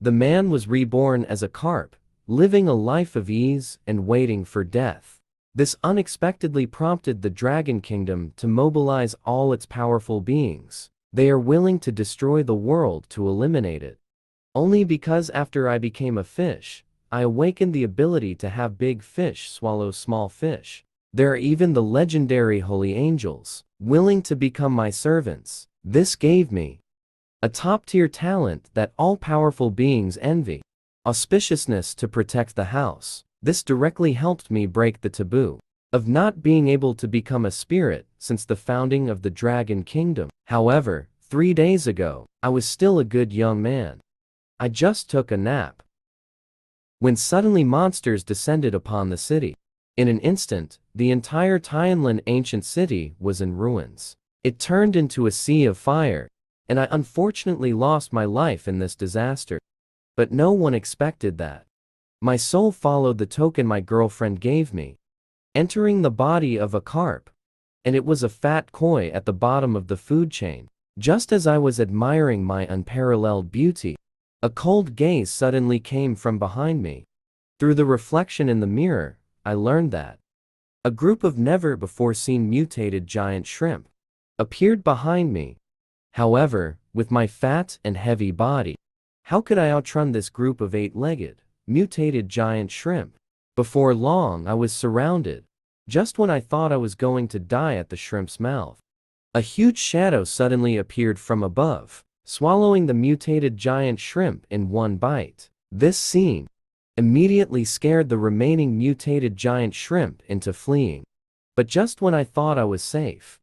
The man was reborn as a carp, living a life of ease and waiting for death. This unexpectedly prompted the Dragon Kingdom to mobilize all its powerful beings. They are willing to destroy the world to eliminate it. Only because after I became a fish, I awakened the ability to have big fish swallow small fish. There are even the legendary holy angels, willing to become my servants. This gave me a top-tier talent that all powerful beings envy. Auspiciousness to protect the house. This directly helped me break the taboo of not being able to become a spirit since the founding of the Dragon Kingdom. However, 3 days ago, I was still a good young man. I just took a nap when suddenly monsters descended upon the city. In an instant, the entire Tianlin ancient city was in ruins. It turned into a sea of fire, and I unfortunately lost my life in this disaster. But no one expected that. My soul followed the token my girlfriend gave me, entering the body of a carp, and it was a fat koi at the bottom of the food chain. Just as I was admiring my unparalleled beauty, a cold gaze suddenly came from behind me. Through the reflection in the mirror, I learned that a group of never-before-seen mutated giant shrimp appeared behind me. However, with my fat and heavy body, how could I outrun this group of 8-legged, mutated giant shrimp? Before long, I was surrounded. Just when I thought I was going to die at the shrimp's mouth, a huge shadow suddenly appeared from above, swallowing the mutated giant shrimp in one bite. This scene immediately scared the remaining mutated giant shrimp into fleeing. But just when I thought I was safe,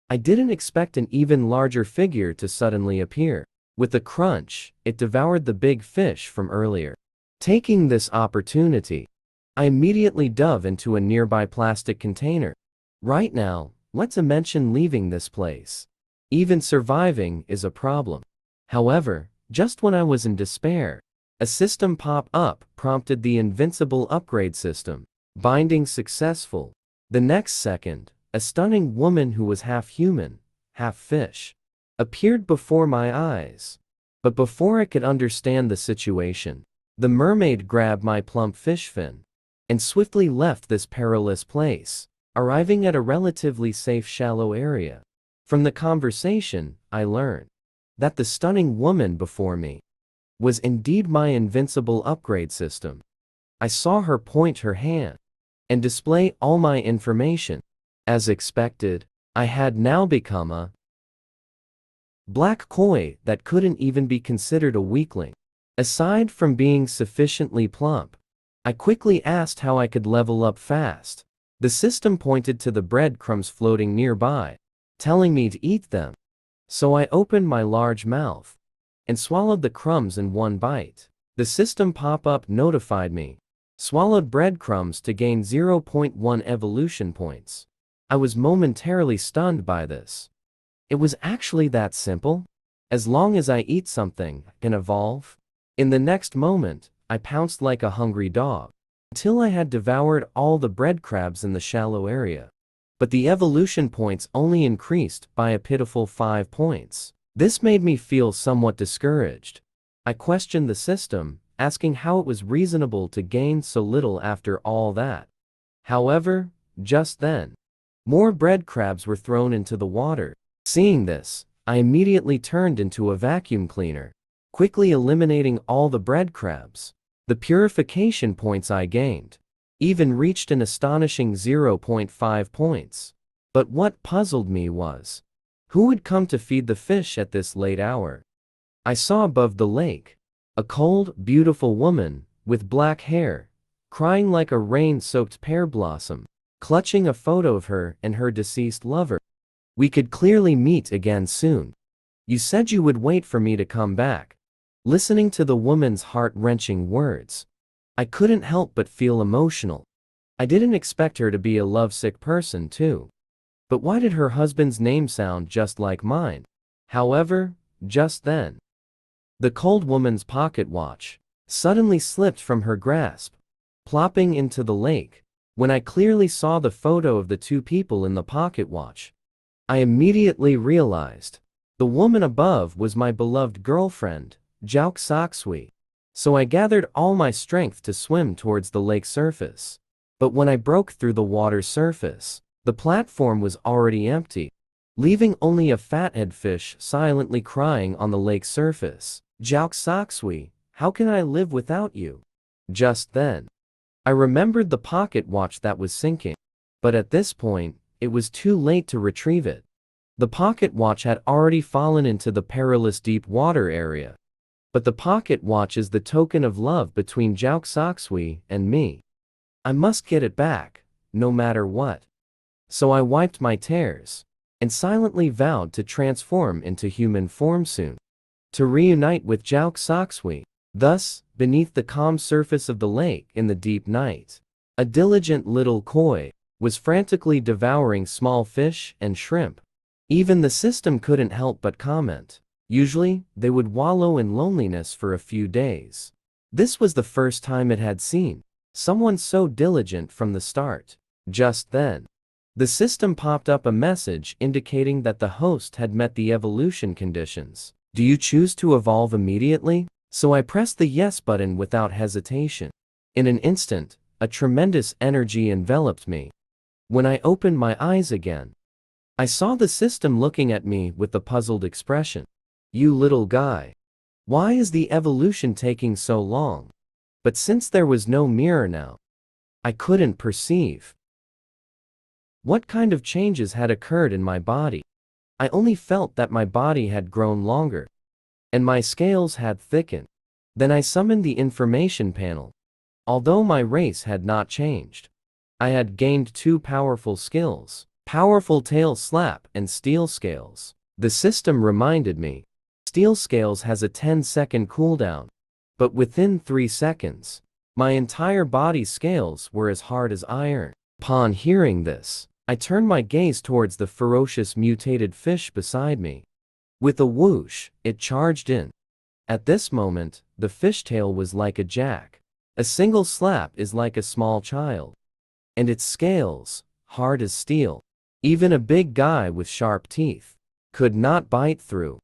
I didn't expect an even larger figure to suddenly appear. With a crunch, it devoured the big fish from earlier. Taking this opportunity, I immediately dove into a nearby plastic container. Right now, let's mention leaving this place. Even surviving is a problem. However, just when I was in despair, a system pop-up prompted the invincible upgrade system. Binding successful. The next second, a stunning woman who was half human, half fish, appeared before my eyes. But before I could understand the situation, the mermaid grabbed my plump fish fin and swiftly left this perilous place, arriving at a relatively safe shallow area. From the conversation, I learned that the stunning woman before me was indeed my invincible upgrade system. I saw her point her hand and display all my information. As expected, I had now become a black koi that couldn't even be considered a weakling. Aside from being sufficiently plump, I quickly asked how I could level up fast. The system pointed to the breadcrumbs floating nearby, telling me to eat them. So I opened my large mouth and swallowed the crumbs in one bite. The system pop-up notified me. Swallowed breadcrumbs to gain 0.1 evolution points. I was momentarily stunned by this. It was actually that simple? As long as I eat something, I can evolve? In the next moment, I pounced like a hungry dog, until I had devoured all the bread crabs in the shallow area. But the evolution points only increased by a pitiful 5 points. This made me feel somewhat discouraged. I questioned the system, asking how it was reasonable to gain so little after all that. However, just then, more bread crabs were thrown into the water. Seeing this, I immediately turned into a vacuum cleaner, quickly eliminating all the bread crabs. The purification points I gained even reached an astonishing 0.5 points. But what puzzled me was, who would come to feed the fish at this late hour? I saw above the lake a cold, beautiful woman with black hair, crying like a rain-soaked pear blossom, clutching a photo of her and her deceased lover. We could clearly meet again soon. You said you would wait for me to come back. Listening to the woman's heart-wrenching words, I couldn't help but feel emotional. I didn't expect her to be a lovesick person too. But why did her husband's name sound just like mine? However, just then, the cold woman's pocket watch suddenly slipped from her grasp, plopping into the lake. When I clearly saw the photo of the two people in the pocket watch, I immediately realized the woman above was my beloved girlfriend, Jauk Saksui. So I gathered all my strength to swim towards the lake surface. But when I broke through the water's surface, the platform was already empty, leaving only a fathead fish silently crying on the lake's surface. Jouk Soksui, how can I live without you? Just then, I remembered the pocket watch that was sinking. But at this point, it was too late to retrieve it. The pocket watch had already fallen into the perilous deep water area. But the pocket watch is the token of love between Jouk Soksui and me. I must get it back, no matter what. So I wiped my tears, and silently vowed to transform into human form soon, to reunite with Jouk Soksui. Thus, beneath the calm surface of the lake in the deep night, a diligent little koi was frantically devouring small fish and shrimp. Even the system couldn't help but comment. Usually, they would wallow in loneliness for a few days. This was the first time it had seen someone so diligent from the start. Just then, the system popped up a message indicating that the host had met the evolution conditions. Do you choose to evolve immediately? So I pressed the yes button without hesitation. In an instant, a tremendous energy enveloped me. When I opened my eyes again, I saw the system looking at me with a puzzled expression. You little guy. Why is the evolution taking so long? But since there was no mirror now, I couldn't perceive what kind of changes had occurred in my body. I only felt that my body had grown longer, and my scales had thickened. Then I summoned the information panel. Although my race had not changed, I had gained two powerful skills: powerful tail slap and steel scales. The system reminded me, steel scales has a 10-second cooldown, but within 3 seconds, my entire body's scales were as hard as iron. Upon hearing this, I turned my gaze towards the ferocious mutated fish beside me. With a whoosh, it charged in. At this moment, the fishtail was like a jack. A single slap is like a small child. And its scales, hard as steel. Even a big guy with sharp teeth could not bite through.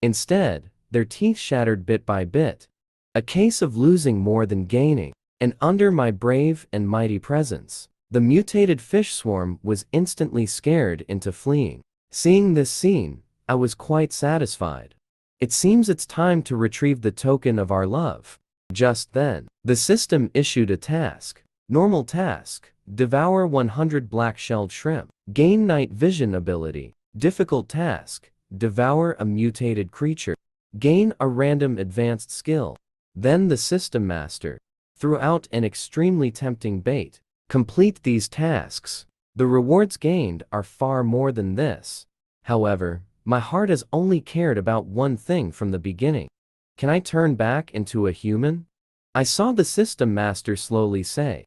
Instead, their teeth shattered bit by bit. A case of losing more than gaining. And under my brave and mighty presence, the mutated fish swarm was instantly scared into fleeing. Seeing this scene, I was quite satisfied. It seems it's time to retrieve the token of our love. Just then, the system issued a task. Normal task: devour 100 black-shelled shrimp. Gain night vision ability. Difficult task: devour a mutated creature. Gain a random advanced skill. Then the system master threw out an extremely tempting bait. Complete these tasks. The rewards gained are far more than this. However, my heart has only cared about one thing from the beginning. Can I turn back into a human? I saw the system master slowly say.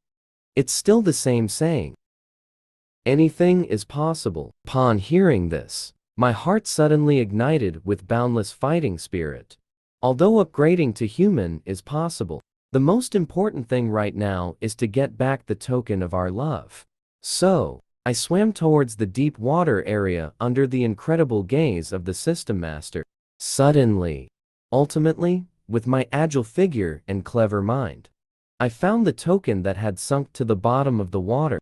It's still the same saying. Anything is possible. Upon hearing this, my heart suddenly ignited with boundless fighting spirit. Although upgrading to human is possible, the most important thing right now is to get back the token of our love. So, I swam towards the deep water area under the incredible gaze of the system master. Suddenly, ultimately, with my agile figure and clever mind, I found the token that had sunk to the bottom of the water.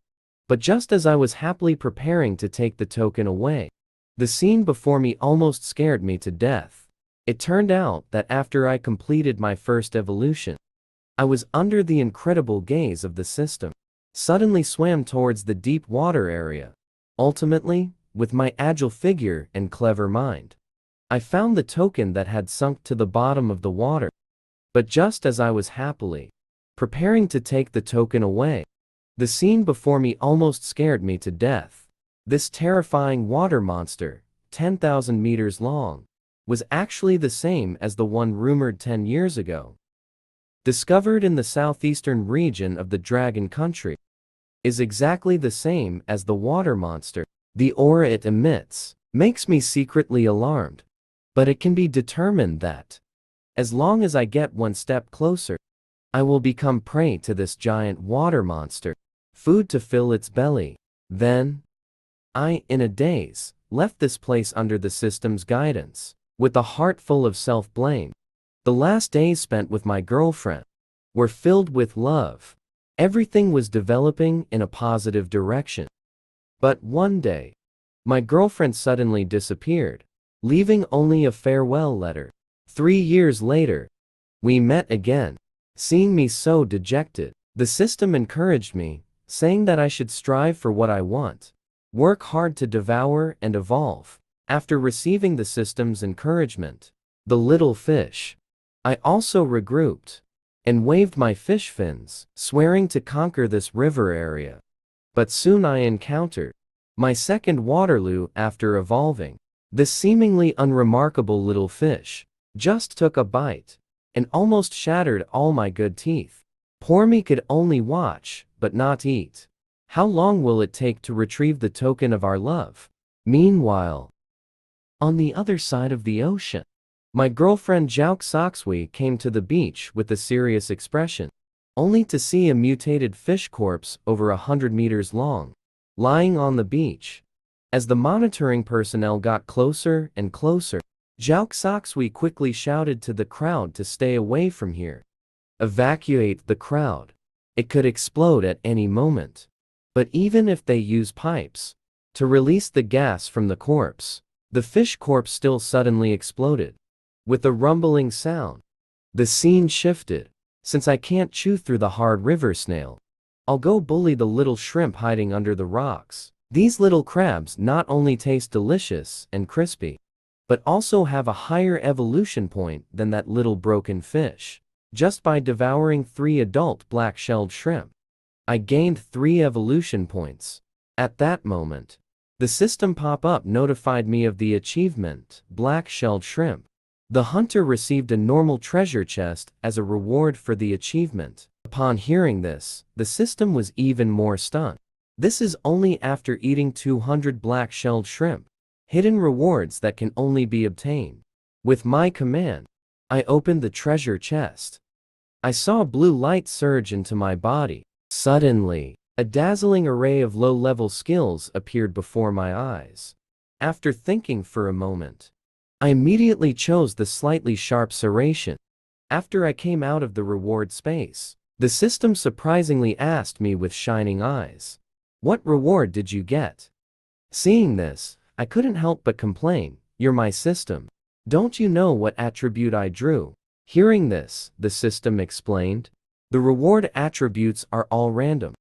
But just as I was happily preparing to take the token away, the scene before me almost scared me to death. It turned out that after I completed my first evolution, I was under the incredible gaze of the system. Suddenly swam towards the deep water area. Ultimately, with my agile figure and clever mind, I found the token that had sunk to the bottom of the water. But just as I was happily preparing to take the token away, the scene before me almost scared me to death. This terrifying water monster, 10,000 meters long, was actually the same as the one rumored 10 years ago. Discovered in the southeastern region of the Dragon Country, is exactly the same as the water monster. The aura it emits makes me secretly alarmed. But it can be determined that, as long as I get one step closer, I will become prey to this giant water monster, food to fill its belly. Then, I, in a daze, left this place under the system's guidance, with a heart full of self-blame. The last days spent with my girlfriend were filled with love. Everything was developing in a positive direction. But one day, my girlfriend suddenly disappeared, leaving only a farewell letter. 3 years later, we met again. Seeing me so dejected, the system encouraged me, saying that I should strive for what I want, work hard to devour and evolve. After receiving the system's encouragement, the little fish, I also regrouped and waved my fish fins, swearing to conquer this river area. But soon I encountered my second Waterloo after evolving. This seemingly unremarkable little fish just took a bite and almost shattered all my good teeth. Poor me could only watch, but not eat. How long will it take to retrieve the token of our love? Meanwhile, on the other side of the ocean, my girlfriend Jauk Soksui came to the beach with a serious expression, only to see a mutated fish corpse over 100 meters long, lying on the beach. As the monitoring personnel got closer and closer, Jauk Soksui quickly shouted to the crowd to stay away from here. Evacuate the crowd. It could explode at any moment. But even if they use pipes to release the gas from the corpse, the fish corpse still suddenly exploded. With a rumbling sound, the scene shifted. Since I can't chew through the hard river snail, I'll go bully the little shrimp hiding under the rocks. These little crabs not only taste delicious and crispy, but also have a higher evolution point than that little broken fish. Just by devouring 3 adult black-shelled shrimp, I gained 3 evolution points. At that moment, the system pop-up notified me of the achievement, black-shelled shrimp. The hunter received a normal treasure chest as a reward for the achievement. Upon hearing this, the system was even more stunned. This is only after eating 200 black-shelled shrimp. Hidden rewards that can only be obtained. With my command, I opened the treasure chest. I saw blue light surge into my body. Suddenly, a dazzling array of low-level skills appeared before my eyes. After thinking for a moment, I immediately chose the slightly sharp serration. After I came out of the reward space, the system surprisingly asked me with shining eyes, "What reward did you get?" Seeing this, I couldn't help but complain, "You're my system. Don't you know what attribute I drew?" Hearing this, the system explained, "The reward attributes are all random.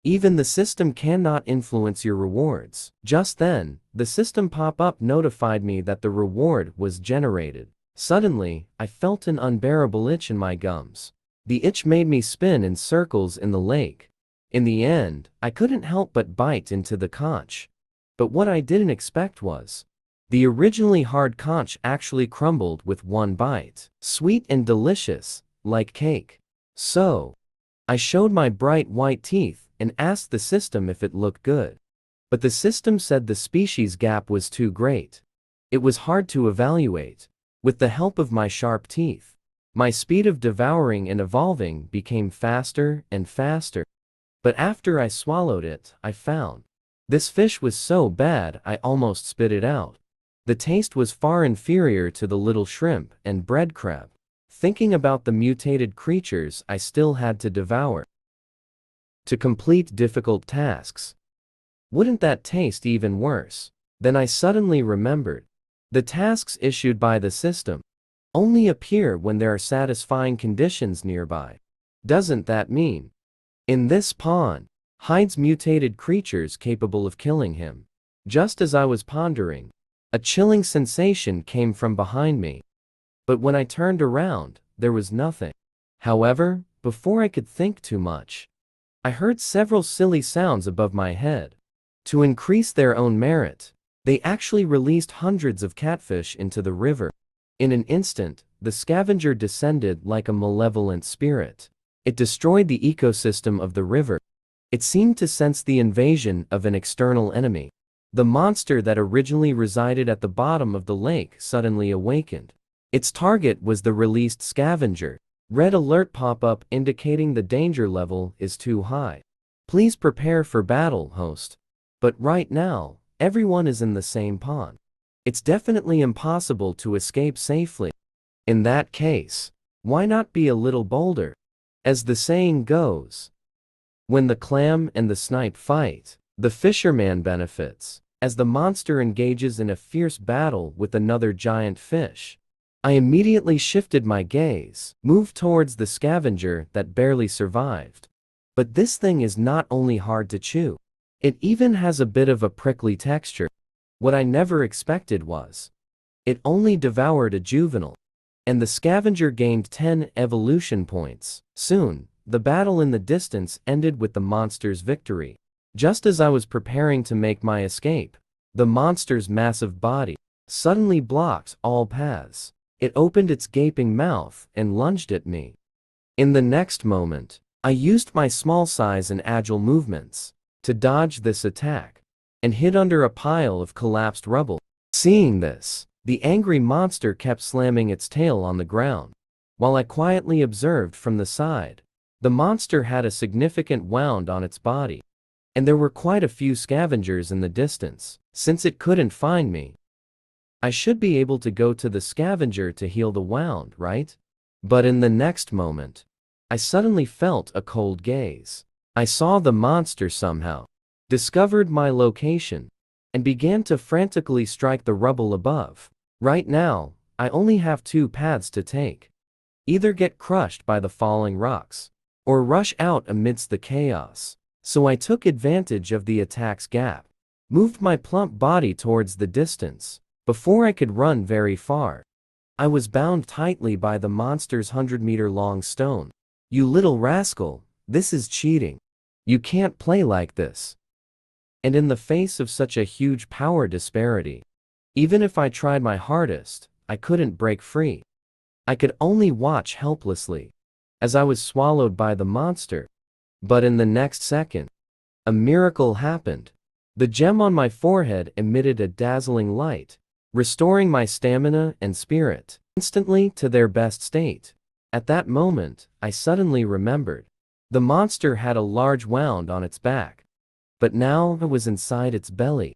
Even the system cannot influence your rewards." Just then, the system pop-up notified me that the reward was generated. Suddenly, I felt an unbearable itch in my gums. The itch made me spin in circles in the lake. In the end, I couldn't help but bite into the conch. But what I didn't expect was, the originally hard conch actually crumbled with one bite. Sweet and delicious, like cake. So, I showed my bright white teeth and asked the system if it looked good. But the system said the species gap was too great. It was hard to evaluate. With the help of my sharp teeth, my speed of devouring and evolving became faster and faster. But after I swallowed it, I found this fish was so bad I almost spit it out. The taste was far inferior to the little shrimp and bread crab. Thinking about the mutated creatures I still had to devour to complete difficult tasks. Wouldn't that taste even worse? Then I suddenly remembered. The tasks issued by the system only appear when there are satisfying conditions nearby. Doesn't that mean, in this pond, hides mutated creatures capable of killing him? Just as I was pondering, a chilling sensation came from behind me. But when I turned around, there was nothing. However, before I could think too much, I heard several silly sounds above my head. To increase their own merit, they actually released hundreds of catfish into the river. In an instant, the scavenger descended like a malevolent spirit. It destroyed the ecosystem of the river. It seemed to sense the invasion of an external enemy. The monster that originally resided at the bottom of the lake suddenly awakened. Its target was the released scavenger. Red alert pop-up indicating the danger level is too high. Please prepare for battle, host. But right now, everyone is in the same pond. It's definitely impossible to escape safely. In that case, why not be a little bolder? As the saying goes, when the clam and the snipe fight, the fisherman benefits. As the monster engages in a fierce battle with another giant fish, I immediately shifted my gaze, moved towards the scavenger that barely survived. But this thing is not only hard to chew, it even has a bit of a prickly texture. What I never expected was, it only devoured a juvenile, and the scavenger gained 10 evolution points. Soon, the battle in the distance ended with the monster's victory. Just as I was preparing to make my escape, the monster's massive body suddenly blocked all paths. It opened its gaping mouth and lunged at me. In the next moment, I used my small size and agile movements to dodge this attack and hid under a pile of collapsed rubble. Seeing this, the angry monster kept slamming its tail on the ground. While I quietly observed from the side, the monster had a significant wound on its body, and there were quite a few scavengers in the distance. Since it couldn't find me, I should be able to go to the scavenger to heal the wound, right? But in the next moment, I suddenly felt a cold gaze. I saw the monster somehow discovered my location and began to frantically strike the rubble above. Right now, I only have two paths to take. Either get crushed by the falling rocks, or rush out amidst the chaos. So I took advantage of the attack's gap, moved my plump body towards the distance. Before I could run very far, I was bound tightly by the monster's 100-meter-long stone. "You little rascal, this is cheating. You can't play like this." And in the face of such a huge power disparity, even if I tried my hardest, I couldn't break free. I could only watch helplessly as I was swallowed by the monster. But in the next second, a miracle happened. The gem on my forehead emitted a dazzling light, restoring my stamina and spirit instantly to their best state. At that moment, I suddenly remembered. The monster had a large wound on its back, but now it was inside its belly.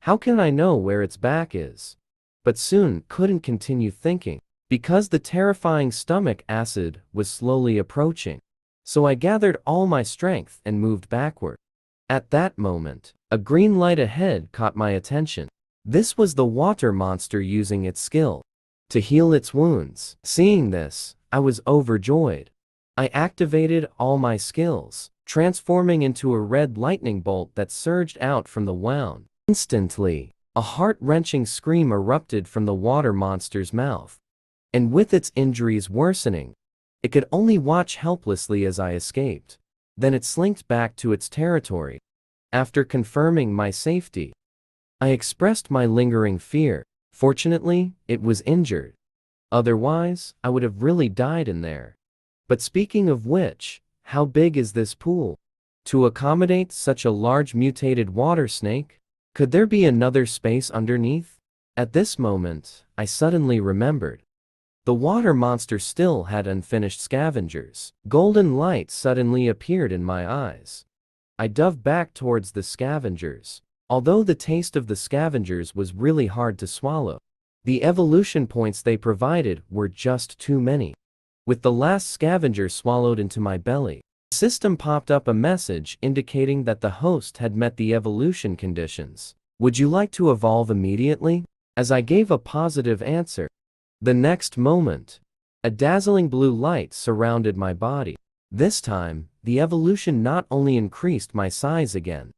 How can I know where its back is? But soon couldn't continue thinking, because the terrifying stomach acid was slowly approaching. So I gathered all my strength and moved backward. At that moment, a green light ahead caught my attention. This was the water monster using its skill to heal its wounds. Seeing this, I was overjoyed. I activated all my skills, transforming into a red lightning bolt that surged out from the wound. Instantly, a heart-wrenching scream erupted from the water monster's mouth. And with its injuries worsening, it could only watch helplessly as I escaped. Then it slinked back to its territory. After confirming my safety, I expressed my lingering fear. Fortunately, it was injured. Otherwise, I would have really died in there. But speaking of which, how big is this pool to accommodate such a large mutated water snake? Could there be another space underneath? At this moment, I suddenly remembered. The water monster still had unfinished scavengers. Golden light suddenly appeared in my eyes. I dove back towards the scavengers. Although the taste of the scavengers was really hard to swallow, the evolution points they provided were just too many. With the last scavenger swallowed into my belly, the system popped up a message indicating that the host had met the evolution conditions. "Would you like to evolve immediately?" As I gave a positive answer, the next moment, a dazzling blue light surrounded my body. This time, the evolution not only increased my size again,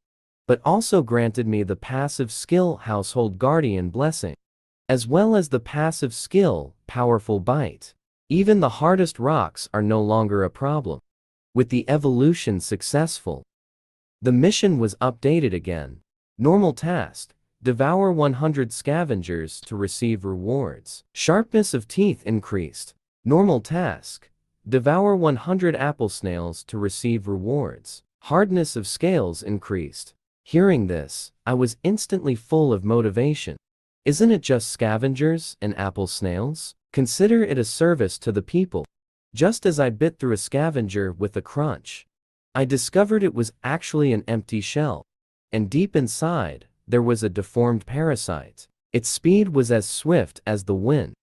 but also granted me the passive skill Household Guardian Blessing, as well as the passive skill Powerful Bite. Even the hardest rocks are no longer a problem. With the evolution successful, the mission was updated again. Normal task: devour 100 scavengers to receive rewards. Sharpness of teeth increased. Normal task: devour 100 apple snails to receive rewards. Hardness of scales increased. Hearing this, I was instantly full of motivation. Isn't it just scavengers and apple snails? Consider it a service to the people. Just as I bit through a scavenger with a crunch, I discovered it was actually an empty shell, and deep inside, there was a deformed parasite. Its speed was as swift as the wind,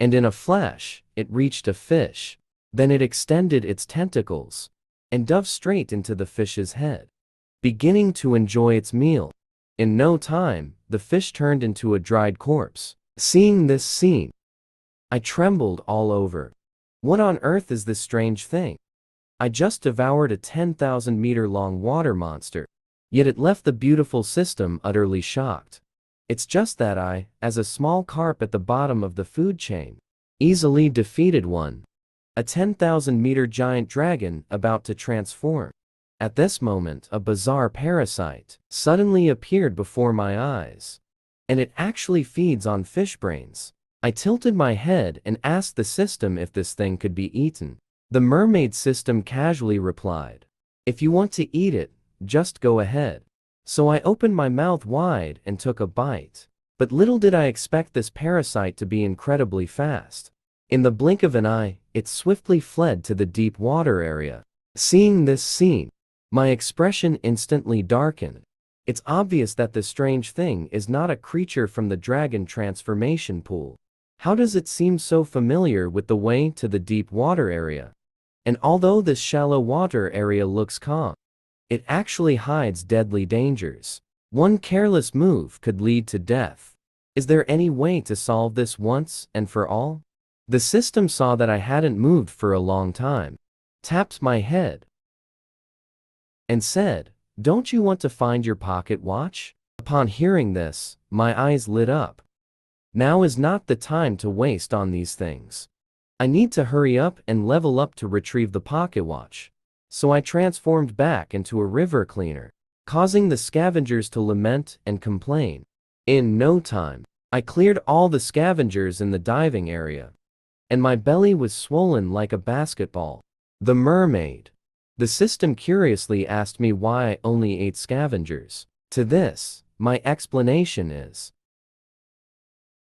and in a flash, it reached a fish. Then it extended its tentacles and dove straight into the fish's head, beginning to enjoy its meal. In no time, the fish turned into a dried corpse. Seeing this scene, I trembled all over. What on earth is this strange thing? I just devoured a 10,000-meter-long water monster, yet it left the beautiful system utterly shocked. It's just that I, as a small carp at the bottom of the food chain, easily defeated one, a 10,000-meter giant dragon about to transform. At this moment, a bizarre parasite suddenly appeared before my eyes, and it actually feeds on fish brains. I tilted my head and asked the system if this thing could be eaten. The mermaid system casually replied, "If you want to eat it, just go ahead." So I opened my mouth wide and took a bite. But little did I expect this parasite to be incredibly fast. In the blink of an eye, it swiftly fled to the deep water area. Seeing this scene, my expression instantly darkened. It's obvious that the strange thing is not a creature from the dragon transformation pool. How does it seem so familiar with the way to the deep water area? And although this shallow water area looks calm, it actually hides deadly dangers. One careless move could lead to death. Is there any way to solve this once and for all? The system saw that I hadn't moved for a long time, tapped my head, and said, "Don't you want to find your pocket watch?" Upon hearing this, my eyes lit up. Now is not the time to waste on these things. I need to hurry up and level up to retrieve the pocket watch. So I transformed back into a river cleaner, causing the scavengers to lament and complain. In no time, I cleared all the scavengers in the diving area, and my belly was swollen like a basketball. The mermaid. The system curiously asked me why I only ate scavengers. To this, my explanation is,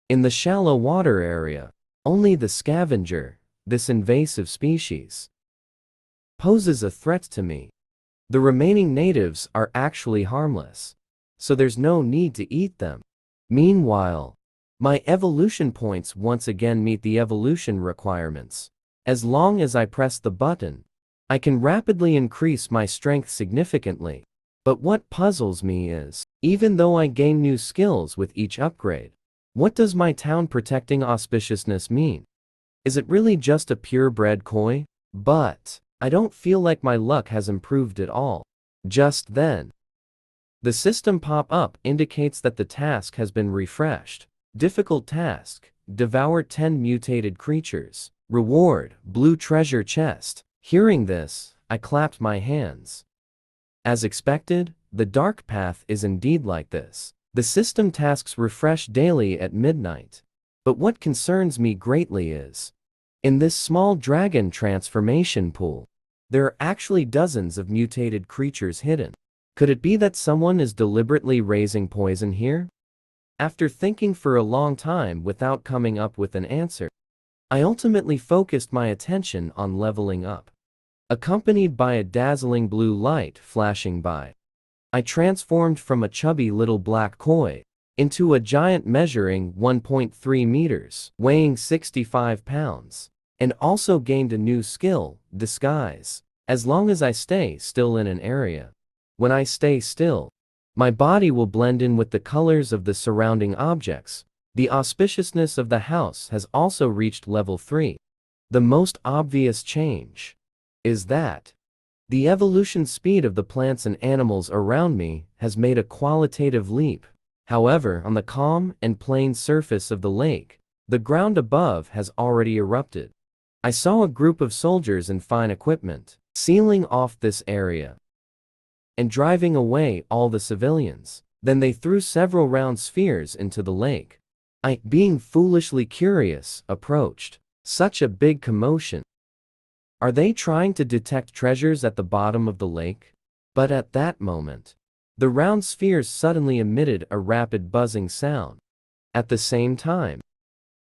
in the shallow water area, only the scavenger, this invasive species, poses a threat to me. The remaining natives are actually harmless, so there's no need to eat them. Meanwhile, my evolution points once again meet the evolution requirements. As long as I press the button, I can rapidly increase my strength significantly. But what puzzles me is, even though I gain new skills with each upgrade, what does my town protecting auspiciousness mean? Is it really just a purebred koi? But I don't feel like my luck has improved at all. Just then, the system pop-up indicates that the task has been refreshed. Difficult task: devour 10 mutated creatures. Reward: blue treasure chest. Hearing this, I clapped my hands. As expected, the dark path is indeed like this. The system tasks refresh daily at midnight. But what concerns me greatly is, in this small dragon transformation pool, there are actually dozens of mutated creatures hidden. Could it be that someone is deliberately raising poison here? After thinking for a long time without coming up with an answer, I ultimately focused my attention on leveling up. Accompanied by a dazzling blue light flashing by, I transformed from a chubby little black koi into a giant measuring 1.3 meters, weighing 65 pounds, and also gained a new skill, disguise. As long as I stay still in an area, when I stay still, my body will blend in with the colors of the surrounding objects. The auspiciousness of the house has also reached level 3. The most obvious change is that the evolution speed of the plants and animals around me has made a qualitative leap. However, on the calm and plain surface of the lake, the ground above has already erupted. I saw a group of soldiers in fine equipment sealing off this area and driving away all the civilians. Then they threw several round spheres into the lake. I, being foolishly curious, approached. Such a big commotion. Are they trying to detect treasures at the bottom of the lake? But at that moment, the round spheres suddenly emitted a rapid buzzing sound. At the same time,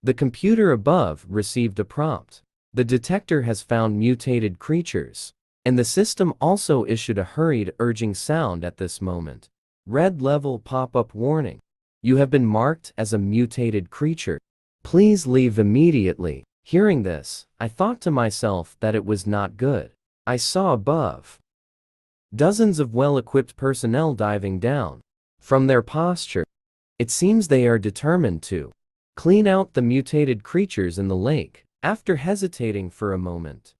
the computer above received a prompt. The detector has found mutated creatures, and the system also issued a hurried, urging sound at this moment. Red level pop-up warning. You have been marked as a mutated creature. Please leave immediately. Hearing this, I thought to myself that it was not good. I saw above dozens of well-equipped personnel diving down. From their posture, it seems they are determined to clean out the mutated creatures in the lake. After hesitating for a moment,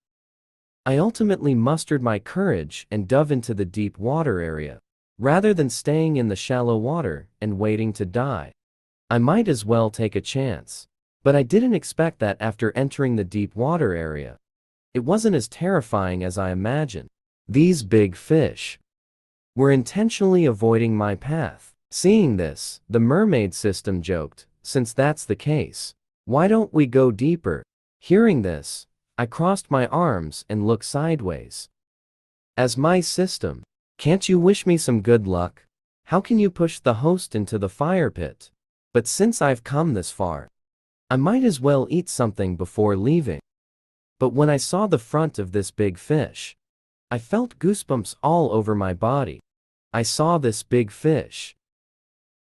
I ultimately mustered my courage and dove into the deep water area. Rather than staying in the shallow water and waiting to die, I might as well take a chance. But I didn't expect that after entering the deep water area, it wasn't as terrifying as I imagined. These big fish were intentionally avoiding my path. Seeing this, the mermaid system joked, "Since that's the case, why don't we go deeper?" Hearing this, I crossed my arms and looked sideways. As my system, "Can't you wish me some good luck? How can you push the host into the fire pit? But since I've come this far, I might as well eat something before leaving." But when I saw the front of this big fish, I felt goosebumps all over my body. I saw this big fish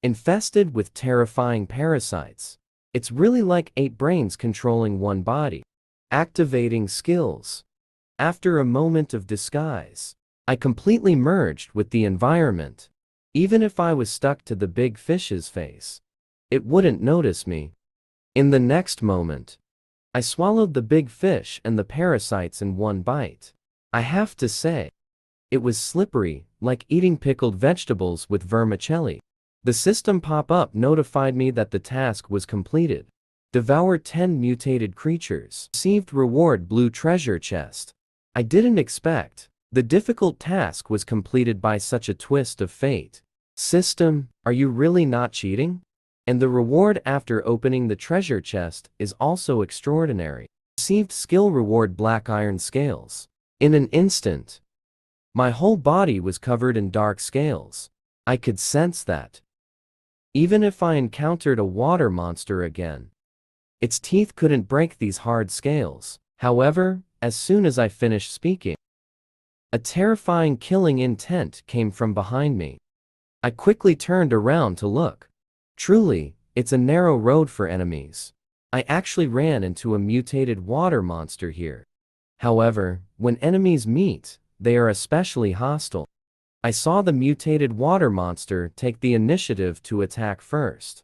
infested with terrifying parasites. It's really like 8 brains controlling one body. Activating skills. After a moment of disguise, I completely merged with the environment. Even if I was stuck to the big fish's face, it wouldn't notice me. In the next moment, I swallowed the big fish and the parasites in one bite. I have to say, it was slippery, like eating pickled vegetables with vermicelli. The system pop-up notified me that the task was completed. Devour 10 mutated creatures. Received reward blue treasure chest. I didn't expect the difficult task was completed by such a twist of fate. System, are you really not cheating? And the reward after opening the treasure chest is also extraordinary. Received skill reward black iron scales. In an instant, my whole body was covered in dark scales. I could sense that even if I encountered a water monster again, its teeth couldn't break these hard scales. However, as soon as I finished speaking, a terrifying killing intent came from behind me. I quickly turned around to look. Truly, it's a narrow road for enemies. I actually ran into a mutated water monster here. However, when enemies meet, they are especially hostile. I saw the mutated water monster take the initiative to attack first.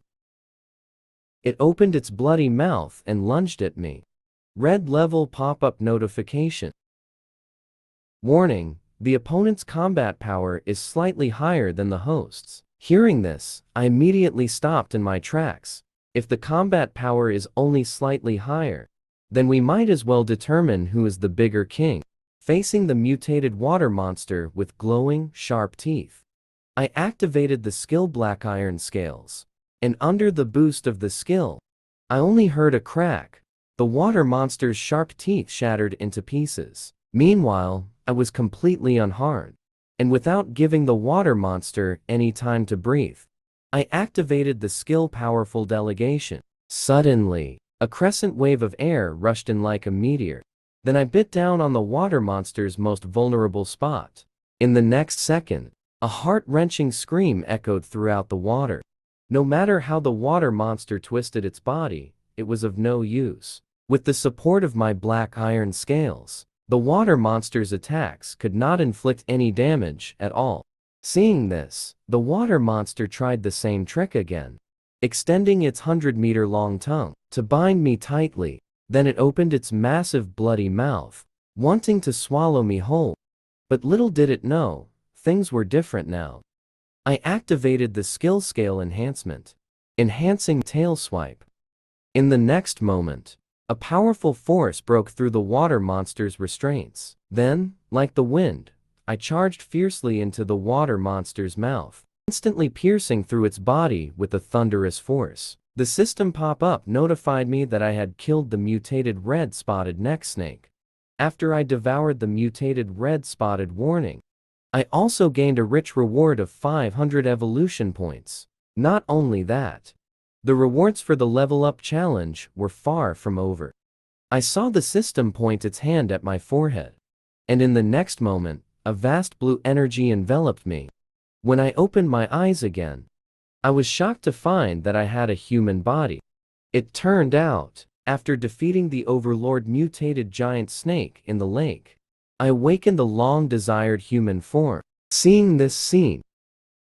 It opened its bloody mouth and lunged at me. Red level pop-up notification. Warning, the opponent's combat power is slightly higher than the host's. Hearing this, I immediately stopped in my tracks. If the combat power is only slightly higher, then we might as well determine who is the bigger king. Facing the mutated water monster with glowing, sharp teeth, I activated the skill black iron scales. And under the boost of the skill, I only heard a crack. The water monster's sharp teeth shattered into pieces. Meanwhile, I was completely unharmed. And without giving the water monster any time to breathe, I activated the skill powerful delegation. Suddenly, a crescent wave of air rushed in like a meteor. Then I bit down on the water monster's most vulnerable spot. In the next second, a heart-wrenching scream echoed throughout the water. No matter how the water monster twisted its body, it was of no use. With the support of my black iron scales, the water monster's attacks could not inflict any damage at all. Seeing this, the water monster tried the same trick again, extending its 100-meter-long tongue to bind me tightly. Then it opened its massive bloody mouth, wanting to swallow me whole. But little did it know, things were different now. I activated the skill scale enhancement, enhancing tail swipe. In the next moment, a powerful force broke through the water monster's restraints. Then, like the wind, I charged fiercely into the water monster's mouth, instantly piercing through its body with a thunderous force. The system pop-up notified me that I had killed the mutated red-spotted neck snake. After I devoured the mutated red-spotted warning, I also gained a rich reward of 500 evolution points. Not only that, the rewards for the level up challenge were far from over. I saw the system point its hand at my forehead, and in the next moment, a vast blue energy enveloped me. When I opened my eyes again, I was shocked to find that I had a human body. It turned out, after defeating the overlord mutated giant snake in the lake, I awakened the long-desired human form. Seeing this scene,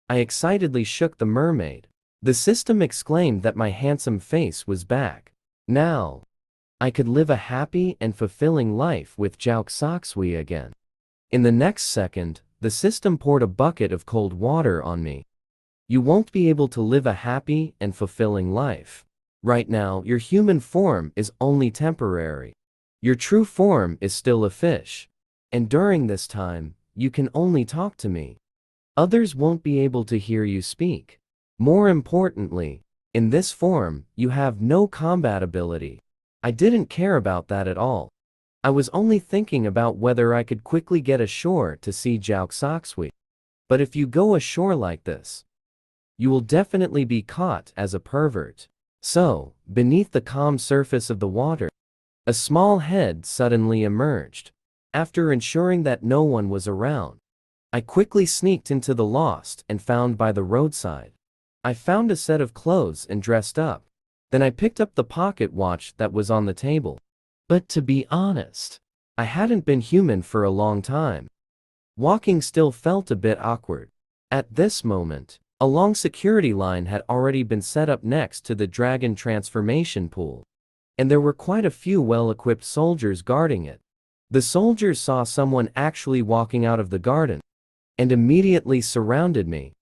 I excitedly shook the mermaid. The system exclaimed that my handsome face was back. Now, I could live a happy and fulfilling life with Jauxaxui again. In the next second, the system poured a bucket of cold water on me. You won't be able to live a happy and fulfilling life. Right now, your human form is only temporary. Your true form is still a fish. And during this time, you can only talk to me. Others won't be able to hear you speak. More importantly, in this form, you have no combat ability. I didn't care about that at all. I was only thinking about whether I could quickly get ashore to see Jauxaxui. But if you go ashore like this, you will definitely be caught as a pervert. So, beneath the calm surface of the water, a small head suddenly emerged. After ensuring that no one was around, I quickly sneaked into the lost and found by the roadside. I found a set of clothes and dressed up. Then I picked up the pocket watch that was on the table. But to be honest, I hadn't been human for a long time. Walking still felt a bit awkward. At this moment, a long security line had already been set up next to the dragon transformation pool, and there were quite a few well-equipped soldiers guarding it. The soldiers saw someone actually walking out of the garden, and immediately surrounded me.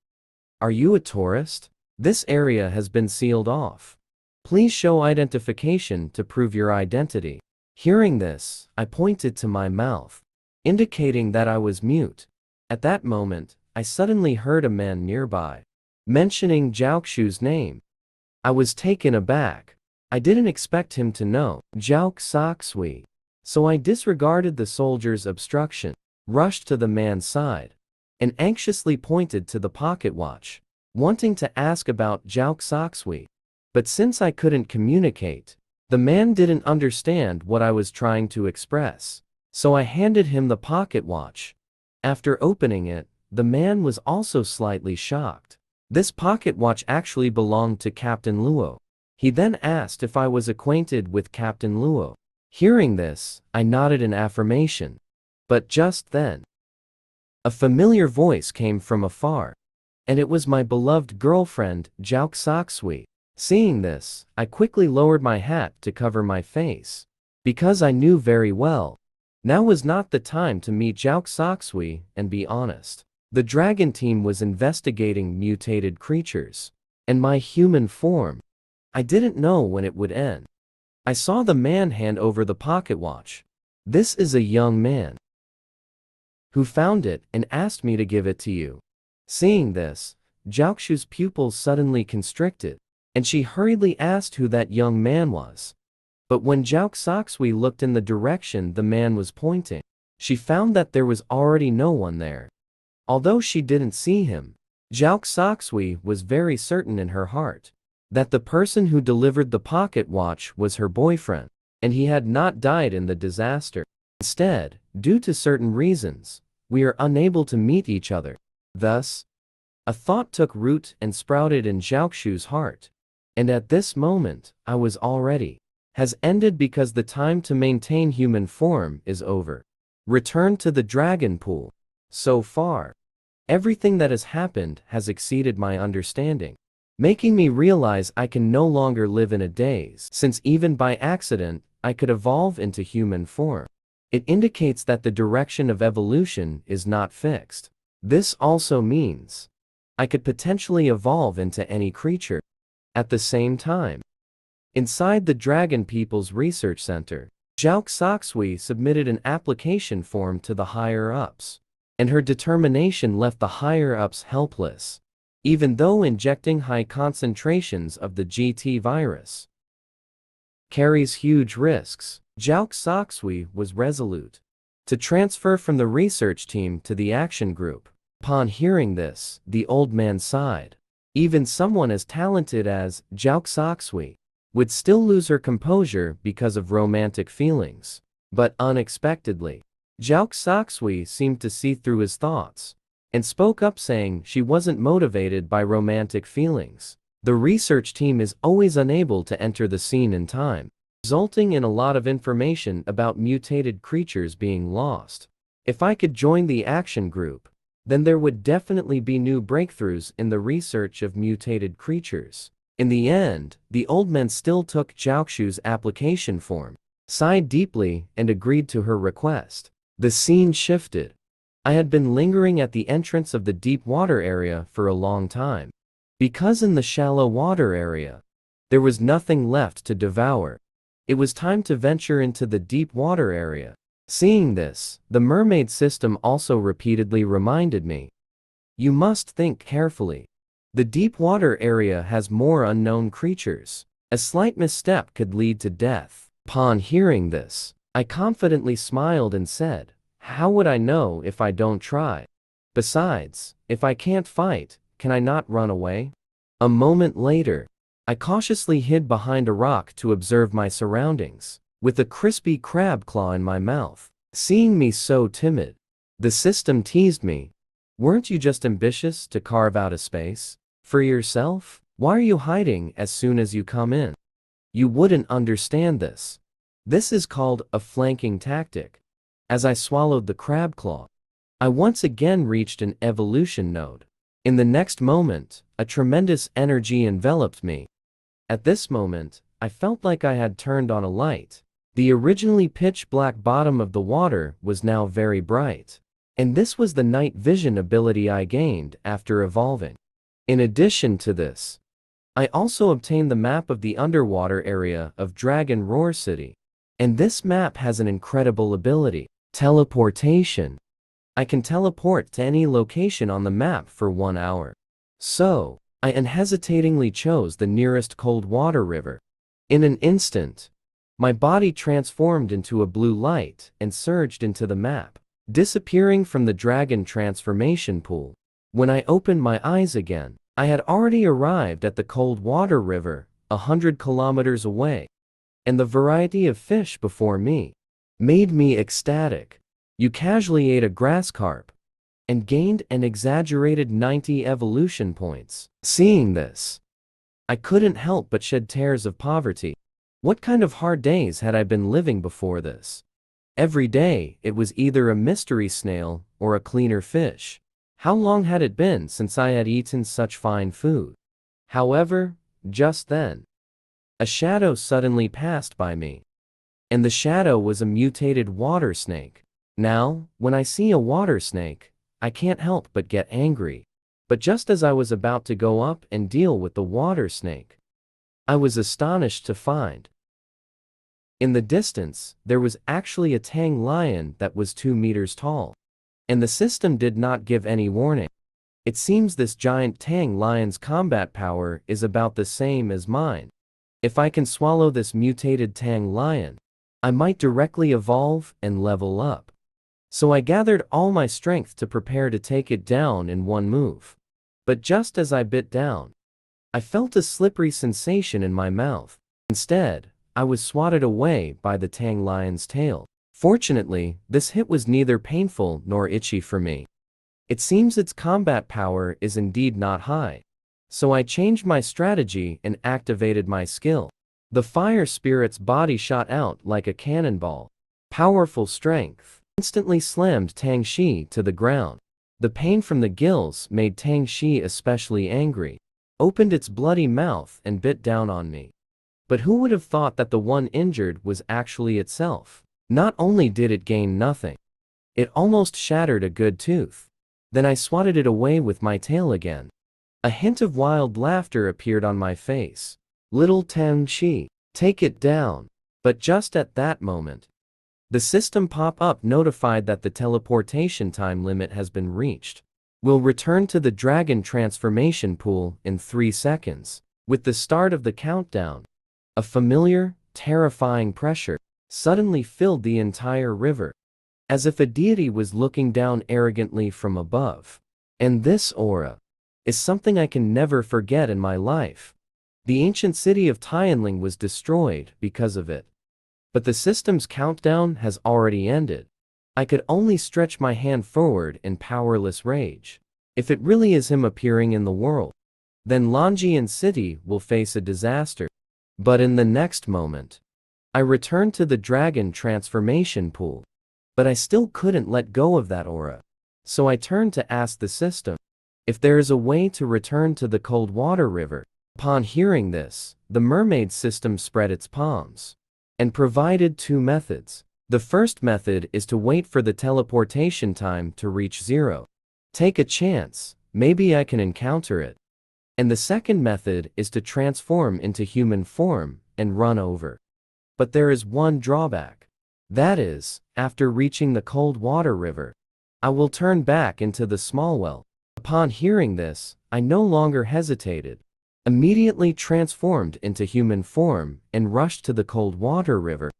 Are you a tourist? This area has been sealed off. Please show identification to prove your identity. Hearing this, I pointed to my mouth, indicating that I was mute. At that moment, I suddenly heard a man nearby mentioning Jiaoxu's name. I was taken aback. I didn't expect him to know Jauxaxui, so I disregarded the soldier's obstruction, rushed to the man's side, and anxiously pointed to the pocket watch, wanting to ask about Jauxaxui. But since I couldn't communicate, the man didn't understand what I was trying to express, so I handed him the pocket watch. After opening it, the man was also slightly shocked. This pocket watch actually belonged to Captain Luo. He then asked if I was acquainted with Captain Luo. Hearing this, I nodded in affirmation. But just then, a familiar voice came from afar, and it was my beloved girlfriend, Jauxaxui. Seeing this, I quickly lowered my hat to cover my face, because I knew very well, now was not the time to meet Jauxaxui and be honest. The dragon team was investigating mutated creatures, and my human form. I didn't know when it would end. I saw the man hand over the pocket watch. This is a young man who found it and asked me to give it to you. Seeing this, Jiaoxu's pupils suddenly constricted, and she hurriedly asked who that young man was. But when Jauxaxui looked in the direction the man was pointing, she found that there was already no one there. Although she didn't see him, Jauxaxui was very certain in her heart that the person who delivered the pocket watch was her boyfriend, and he had not died in the disaster. Instead, due to certain reasons, we are unable to meet each other. Thus, a thought took root and sprouted in Jiaoxu's heart. And at this moment, I was already has ended because the time to maintain human form is over. Return to the dragon pool. So far, everything that has happened has exceeded my understanding, making me realize I can no longer live in a daze, since even by accident, I could evolve into human form. It indicates that the direction of evolution is not fixed. This also means I could potentially evolve into any creature. At the same time, inside the Dragon People's Research Center, Jauxaxui submitted an application form to the higher-ups, and her determination left the higher-ups helpless. Even though injecting high concentrations of the GT virus carries huge risks, Jauxaxui was resolute to transfer from the research team to the action group. Upon hearing this, the old man sighed. Even someone as talented as Jauxaxui would still lose her composure because of romantic feelings. But unexpectedly, Jauxaxui seemed to see through his thoughts, and spoke up saying she wasn't motivated by romantic feelings. The research team is always unable to enter the scene in time, resulting in a lot of information about mutated creatures being lost. If I could join the action group, then there would definitely be new breakthroughs in the research of mutated creatures. In the end, the old man still took Jiaoxu's application form, sighed deeply, and agreed to her request. The scene shifted. I had been lingering at the entrance of the deep water area for a long time. Because in the shallow water area, there was nothing left to devour. It was time to venture into the deep water area. Seeing this, the mermaid system also repeatedly reminded me, "You must think carefully. The deep water area has more unknown creatures. A slight misstep could lead to death." Upon hearing this, I confidently smiled and said, "How would I know if I don't try? Besides, if I can't fight, can I not run away?" A moment later, I cautiously hid behind a rock to observe my surroundings, with a crispy crab claw in my mouth. Seeing me so timid, the system teased me. "Weren't you just ambitious to carve out a space for yourself? Why are you hiding as soon as you come in? You wouldn't understand this. This is called a flanking tactic." As I swallowed the crab claw, I once again reached an evolution node. In the next moment, a tremendous energy enveloped me. At this moment, I felt like I had turned on a light. The originally pitch-black bottom of the water was now very bright. And this was the night vision ability I gained after evolving. In addition to this, I also obtained the map of the underwater area of Dragon Roar City. And this map has an incredible ability: teleportation. I can teleport to any location on the map for 1 hour. So, I unhesitatingly chose the nearest cold water river. In an instant, my body transformed into a blue light and surged into the map, disappearing from the dragon transformation pool. When I opened my eyes again, I had already arrived at the cold water river, 100 kilometers away, and the variety of fish before me made me ecstatic. You casually ate a grass carp and gained an exaggerated 90 evolution points. Seeing this, I couldn't help but shed tears of poverty. What kind of hard days had I been living before this? Every day, it was either a mystery snail or a cleaner fish. How long had it been since I had eaten such fine food? However, just then, a shadow suddenly passed by me. And the shadow was a mutated water snake. Now, when I see a water snake, I can't help but get angry. But just as I was about to go up and deal with the water snake, I was astonished to find in the distance, there was actually a tang lion that was 2 meters tall. And the system did not give any warning. It seems this giant tang lion's combat power is about the same as mine. If I can swallow this mutated tang lion, I might directly evolve and level up. So I gathered all my strength to prepare to take it down in one move. But just as I bit down, I felt a slippery sensation in my mouth. Instead, I was swatted away by the tang lion's tail. Fortunately, this hit was neither painful nor itchy for me. It seems its combat power is indeed not high. So I changed my strategy and activated my skill. The fire spirit's body shot out like a cannonball. Powerful strength instantly slammed Tang Shi to the ground. The pain from the gills made Tang Shi especially angry, opened its bloody mouth and bit down on me. But who would have thought that the one injured was actually itself? Not only did it gain nothing, it almost shattered a good tooth. Then I swatted it away with my tail again. A hint of wild laughter appeared on my face. "Little Tang Shi, take it down." But just at that moment, the system pop-up notified that the teleportation time limit has been reached. We'll return to the dragon transformation pool in 3 seconds. With the start of the countdown, a familiar, terrifying pressure suddenly filled the entire river, as if a deity was looking down arrogantly from above. And this aura is something I can never forget in my life. The ancient city of Tianling was destroyed because of it. But the system's countdown has already ended. I could only stretch my hand forward in powerless rage. If it really is him appearing in the world, then Longian City will face a disaster. But in the next moment, I returned to the dragon transformation pool. But I still couldn't let go of that aura. So I turned to ask the system if there is a way to return to the cold water river. Upon hearing this, the mermaid system spread its palms and provided two methods. The first method is to wait for the teleportation time to reach 0. Take a chance, maybe I can encounter it. And the second method is to transform into human form and run over. But there is one drawback. That is, after reaching the cold water river, I will turn back into the small well. Upon hearing this, I no longer hesitated, immediately transformed into human form and rushed to the cold water river.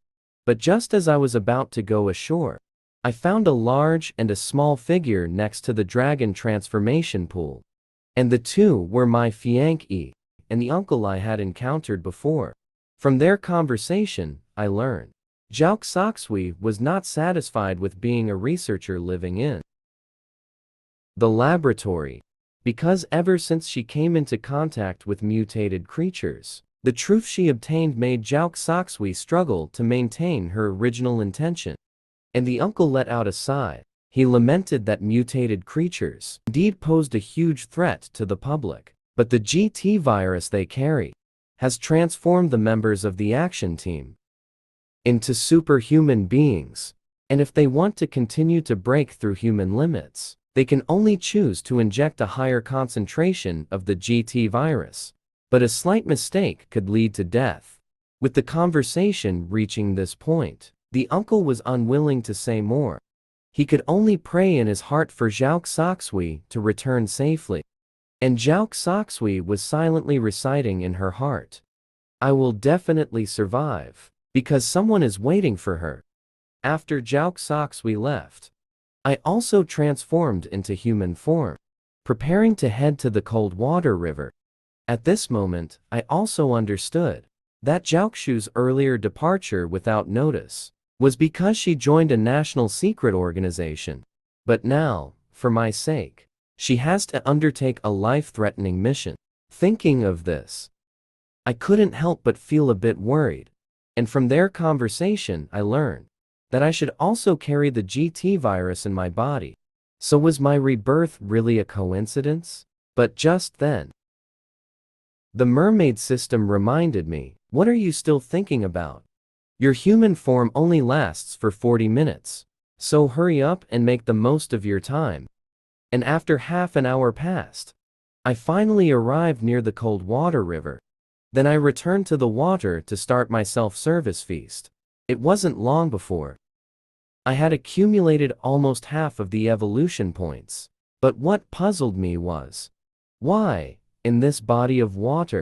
But just as I was about to go ashore, I found a large and a small figure next to the dragon transformation pool. And the two were my fiancé and the uncle I had encountered before. From their conversation, I learned Zhao Xoxui was not satisfied with being a researcher living in the laboratory, because ever since she came into contact with mutated creatures, the truth she obtained made Zhao Xoxui struggle to maintain her original intention. And the uncle let out a sigh. He lamented that mutated creatures indeed posed a huge threat to the public, but the GT virus they carry has transformed the members of the action team into superhuman beings, and if they want to continue to break through human limits, they can only choose to inject a higher concentration of the GT virus. But a slight mistake could lead to death. With the conversation reaching this point, the uncle was unwilling to say more. He could only pray in his heart for Zhao Xoxui to return safely. And Zhao Xoxui was silently reciting in her heart, "I will definitely survive, because someone is waiting for her." After Zhao Xoxui left, I also transformed into human form, preparing to head to the cold water river. At this moment, I also understood that Zhaoxu's earlier departure without notice was because she joined a national secret organization. But now, for my sake, she has to undertake a life-threatening mission. Thinking of this, I couldn't help but feel a bit worried. And from their conversation, I learned that I should also carry the GT virus in my body. So was my rebirth really a coincidence? But just then, the mermaid system reminded me, "What are you still thinking about? Your human form only lasts for 40 minutes. So hurry up and make the most of your time." And after half an hour passed, I finally arrived near the cold water river. Then I returned to the water to start my self-service feast. It wasn't long before I had accumulated almost half of the evolution points. But what puzzled me was, why, in this body of water,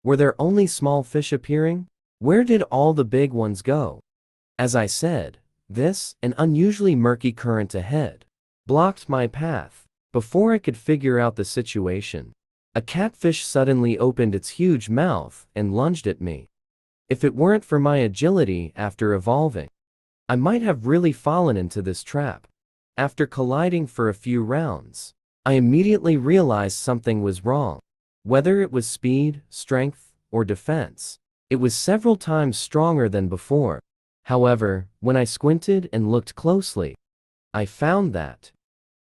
were there only small fish appearing? Where did all the big ones go? As I said, this, an unusually murky current ahead, blocked my path. Before I could figure out the situation, a catfish suddenly opened its huge mouth and lunged at me. If it weren't for my agility after evolving, I might have really fallen into this trap. After colliding for a few rounds, I immediately realized something was wrong. Whether it was speed, strength, or defense, it was several times stronger than before. However, when I squinted and looked closely, I found that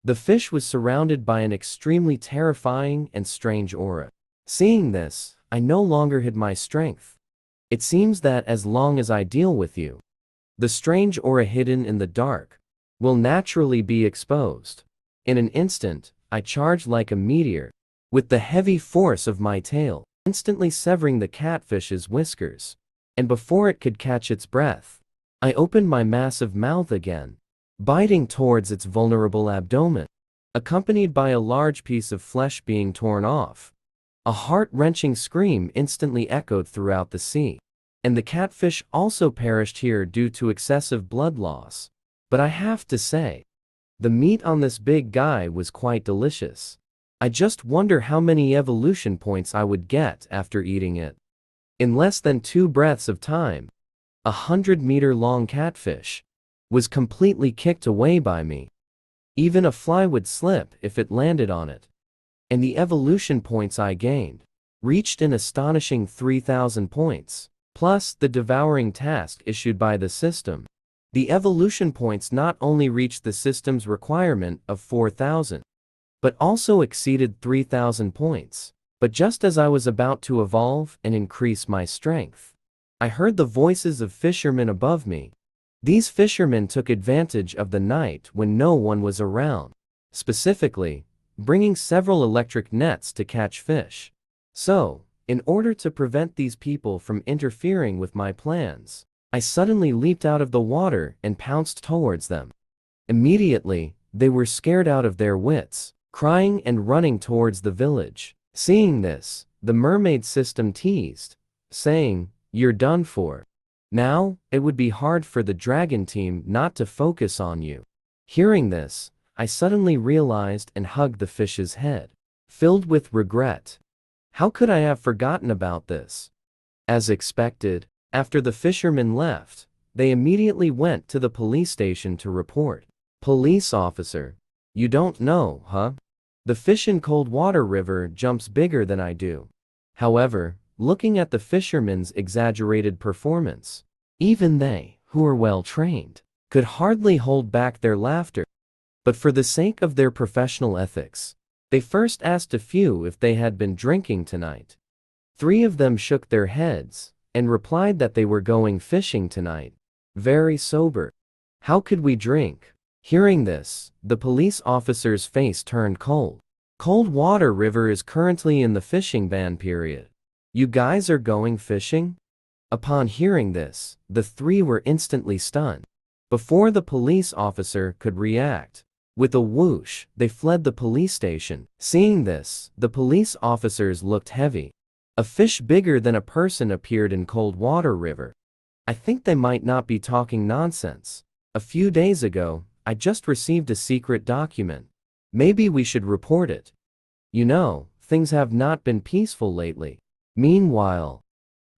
the fish was surrounded by an extremely terrifying and strange aura. Seeing this, I no longer hid my strength. It seems that as long as I deal with you, the strange aura hidden in the dark will naturally be exposed. In an instant, I charged like a meteor, with the heavy force of my tail, instantly severing the catfish's whiskers. And before it could catch its breath, I opened my massive mouth again, biting towards its vulnerable abdomen, accompanied by a large piece of flesh being torn off. A heart-wrenching scream instantly echoed throughout the sea, and the catfish also perished here due to excessive blood loss. But I have to say, the meat on this big guy was quite delicious. I just wonder how many evolution points I would get after eating it. In less than 2 breaths of time, a 100-meter-long catfish was completely kicked away by me. Even a fly would slip if it landed on it. and the evolution points I gained reached an astonishing 3,000 points, plus the devouring task issued by the system. The evolution points not only reached the system's requirement of 4,000, but also exceeded 3,000 points. But just as I was about to evolve and increase my strength, I heard the voices of fishermen above me. These fishermen took advantage of the night when no one was around, specifically, bringing several electric nets to catch fish. So, in order to prevent these people from interfering with my plans, I suddenly leaped out of the water and pounced towards them. Immediately, they were scared out of their wits, crying and running towards the village. Seeing this, the mermaid system teased, saying, "You're done for. Now, it would be hard for the dragon team not to focus on you." Hearing this, I suddenly realized and hugged the fish's head, filled with regret. How could I have forgotten about this? As expected, after the fishermen left, they immediately went to the police station to report. "Police officer, you don't know, huh? The fish in Cold Water River jumps bigger than I do." However, looking at the fishermen's exaggerated performance, even they, who were well trained, could hardly hold back their laughter. But for the sake of their professional ethics, they first asked a few if they had been drinking tonight. 3 of them shook their heads and replied that they were going fishing tonight. Very sober. How could we drink? Hearing this, the police officer's face turned cold. Cold Water River is currently in the fishing ban period. You guys are going fishing? Upon hearing this, the 3 were instantly stunned. Before the police officer could react, with a whoosh, they fled the police station. Seeing this, the police officers looked heavy. A fish bigger than a person appeared in Cold Water River. I think they might not be talking nonsense. A few days ago, I just received a secret document. Maybe we should report it. You know, things have not been peaceful lately. Meanwhile,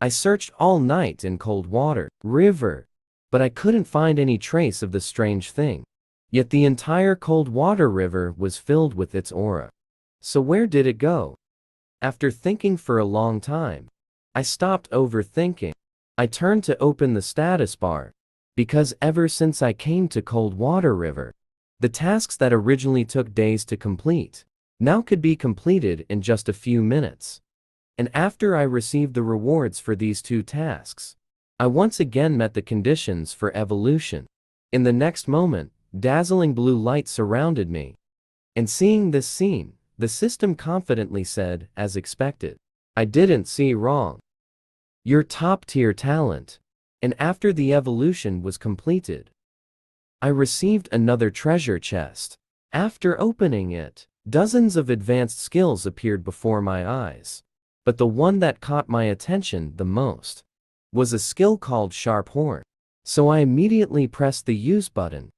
I searched all night in Cold Water River, but I couldn't find any trace of the strange thing. Yet the entire Cold Water River was filled with its aura. So where did it go? After thinking for a long time, I stopped overthinking. I turned to open the status bar, because ever since I came to Cold Water River, the tasks that originally took days to complete now could be completed in just a few minutes. And after I received the rewards for these 2 tasks, I once again met the conditions for evolution. In the next moment, dazzling blue light surrounded me. And seeing this scene, the system confidently said, as expected, "I didn't see wrong. You're top-tier talent." And after the evolution was completed, I received another treasure chest. After opening it, dozens of advanced skills appeared before my eyes. But the one that caught my attention the most was a skill called Sharp Horn. So I immediately pressed the use button.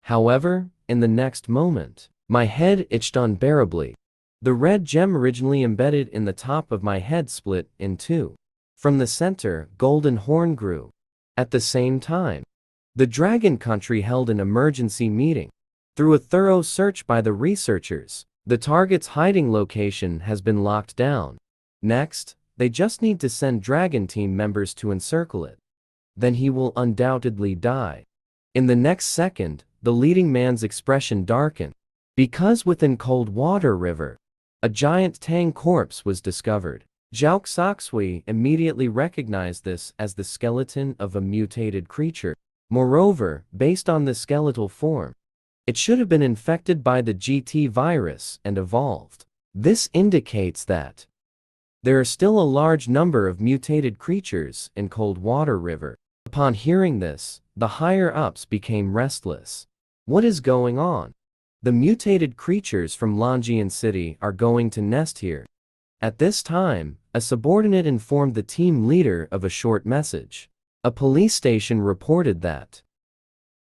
However, in the next moment, my head itched unbearably. The red gem originally embedded in the top of my head split in 2. From the center, golden horn grew. At the same time, the Dragon Country held an emergency meeting. Through a thorough search by the researchers, the target's hiding location has been locked down. Next, they just need to send Dragon Team members to encircle it. Then he will undoubtedly die. In the next second, the leading man's expression darkened. Because within Cold Water River, a giant Tang corpse was discovered. Zhao Xoxui immediately recognized this as the skeleton of a mutated creature. Moreover, based on the skeletal form, it should have been infected by the GT virus and evolved. This indicates that there are still a large number of mutated creatures in Cold Water River. Upon hearing this, the higher-ups became restless. What is going on? The mutated creatures from Longian City are going to nest here. At this time, a subordinate informed the team leader of a short message. A police station reported that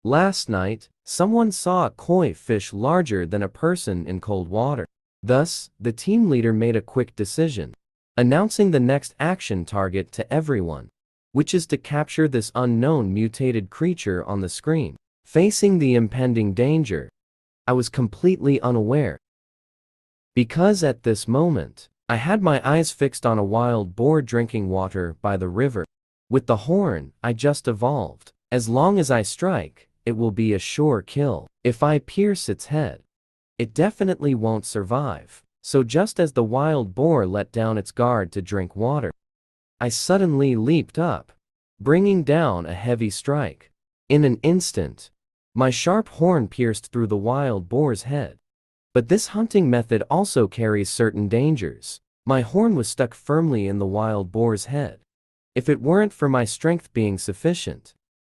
last night, someone saw a koi fish larger than a person in cold water. Thus, the team leader made a quick decision, announcing the next action target to everyone, which is to capture this unknown mutated creature on the screen. Facing the impending danger, I was completely unaware Because at this moment, I had my eyes fixed on a wild boar drinking water by the river. With the horn I just evolved, as long as I strike, it will be a sure kill. If I pierce its head, it definitely won't survive. So just as the wild boar let down its guard to drink water, I suddenly leaped up, bringing down a heavy strike. In an instant, my sharp horn pierced through the wild boar's head. But this hunting method also carries certain dangers. My horn was stuck firmly in the wild boar's head. If it weren't for my strength being sufficient,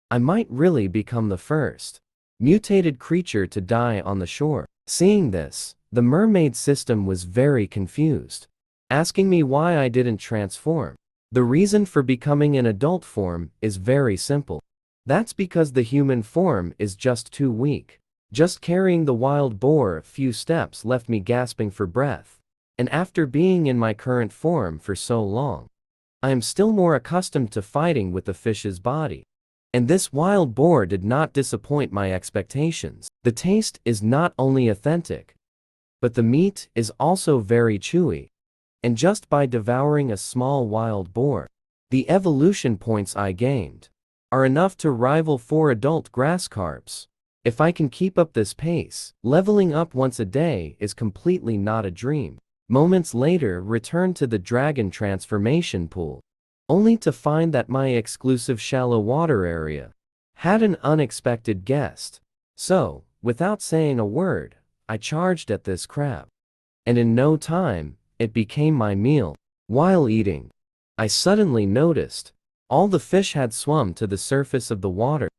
I might really become the first mutated creature to die on the shore. Seeing this, the mermaid system was very confused, asking me why I didn't transform. The reason for becoming an adult form is very simple. That's because the human form is just too weak. Just carrying the wild boar a few steps left me gasping for breath. And after being in my current form for so long, I am still more accustomed to fighting with the fish's body. And this wild boar did not disappoint my expectations. The taste is not only authentic, but the meat is also very chewy. And just by devouring a small wild boar, the evolution points I gained are enough to rival 4 adult grass carps. If I can keep up this pace, leveling up once a day is completely not a dream. Moments later, return to the dragon transformation pool, only to find that my exclusive shallow water area had an unexpected guest. So, without saying a word, I charged at this crab. And in no time, it became my meal. While eating, I suddenly noticed all the fish had swum to the surface of the water.